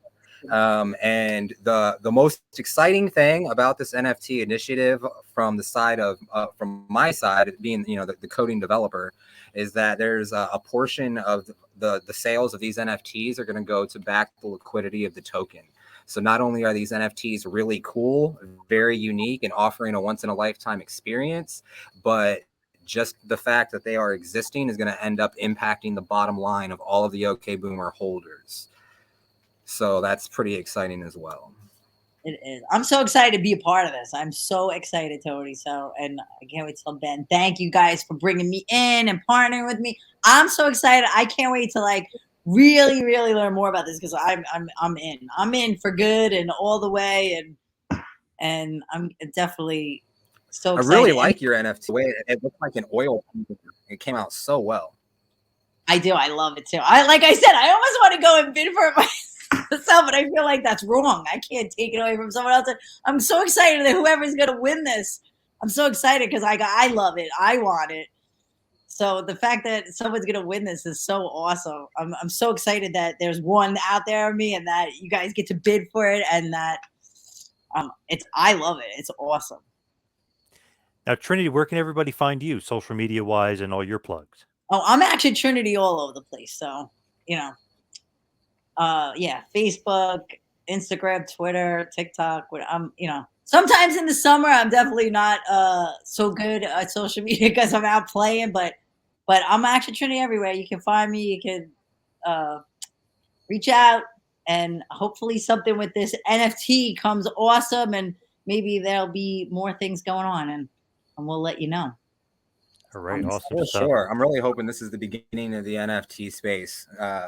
Speaker 3: And the most exciting thing about this NFT initiative from the side of from my side, being the coding developer, is that there's a portion of the sales of these NFTs are going to go to back the liquidity of the token. So not only are these NFTs really cool, very unique, and offering a once-in-a-lifetime experience, but just the fact that they are existing is going to end up impacting the bottom line of all of the OK Boomer holders. So that's pretty exciting as well.
Speaker 2: It is. I'm so excited to be a part of this. I'm so excited, Tony. So, and I can't wait to tell Ben. Thank you guys for bringing me in and partnering with me. I'm so excited. I can't wait to really, really learn more about this because I'm in. I'm in for good and all the way, and I'm definitely so excited.
Speaker 3: I really like your NFT. It looks like an oil painting. It came out so well.
Speaker 2: I do. I love it too. Like I said, I almost want to go and bid for it myself, but I feel like that's wrong. I can't take it away from someone else. I'm so excited that whoever's going to win this, I'm so excited because I love it. I want it. So the fact that someone's going to win this is so awesome. I'm so excited that there's one out there of me and that you guys get to bid for it and that I love it. It's awesome.
Speaker 1: Now, Trinity, where can everybody find you, social media wise, and all your plugs?
Speaker 2: Oh, I'm actually Trinity all over the place. So, Facebook, Instagram, Twitter, TikTok. Sometimes in the summer, I'm definitely not so good at social media because I'm out playing, but I'm actually Trinity everywhere. You can find me. You can reach out, and hopefully something with this NFT comes awesome, and maybe there'll be more things going on, and we'll let you know.
Speaker 1: All right, awesome.
Speaker 3: For sure. I'm really hoping this is the beginning of the NFT space,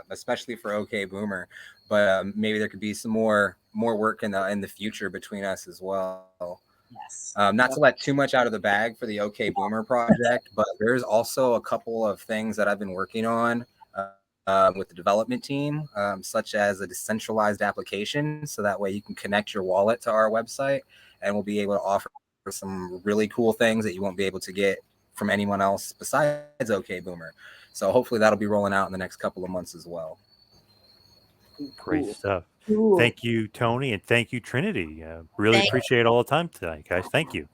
Speaker 3: especially for OK Boomer. But maybe there could be some more work in the future between us as well.
Speaker 2: Yes.
Speaker 3: Not to let too much out of the bag for the OK Boomer project, but there's also a couple of things that I've been working on with the development team, such as a decentralized application, so that way you can connect your wallet to our website, and we'll be able to offer some really cool things that you won't be able to get from anyone else besides OK Boomer. So hopefully that'll be rolling out in the next couple of months as well.
Speaker 1: Great stuff. Cool. Thank you, Tony, and thank you, Trinity. Really appreciate all the time tonight, guys. Thank you.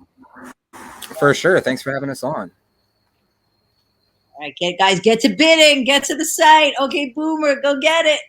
Speaker 3: For sure. Thanks for having us on.
Speaker 2: All right, guys, get to bidding. Get to the site. OK Boomer, go get it.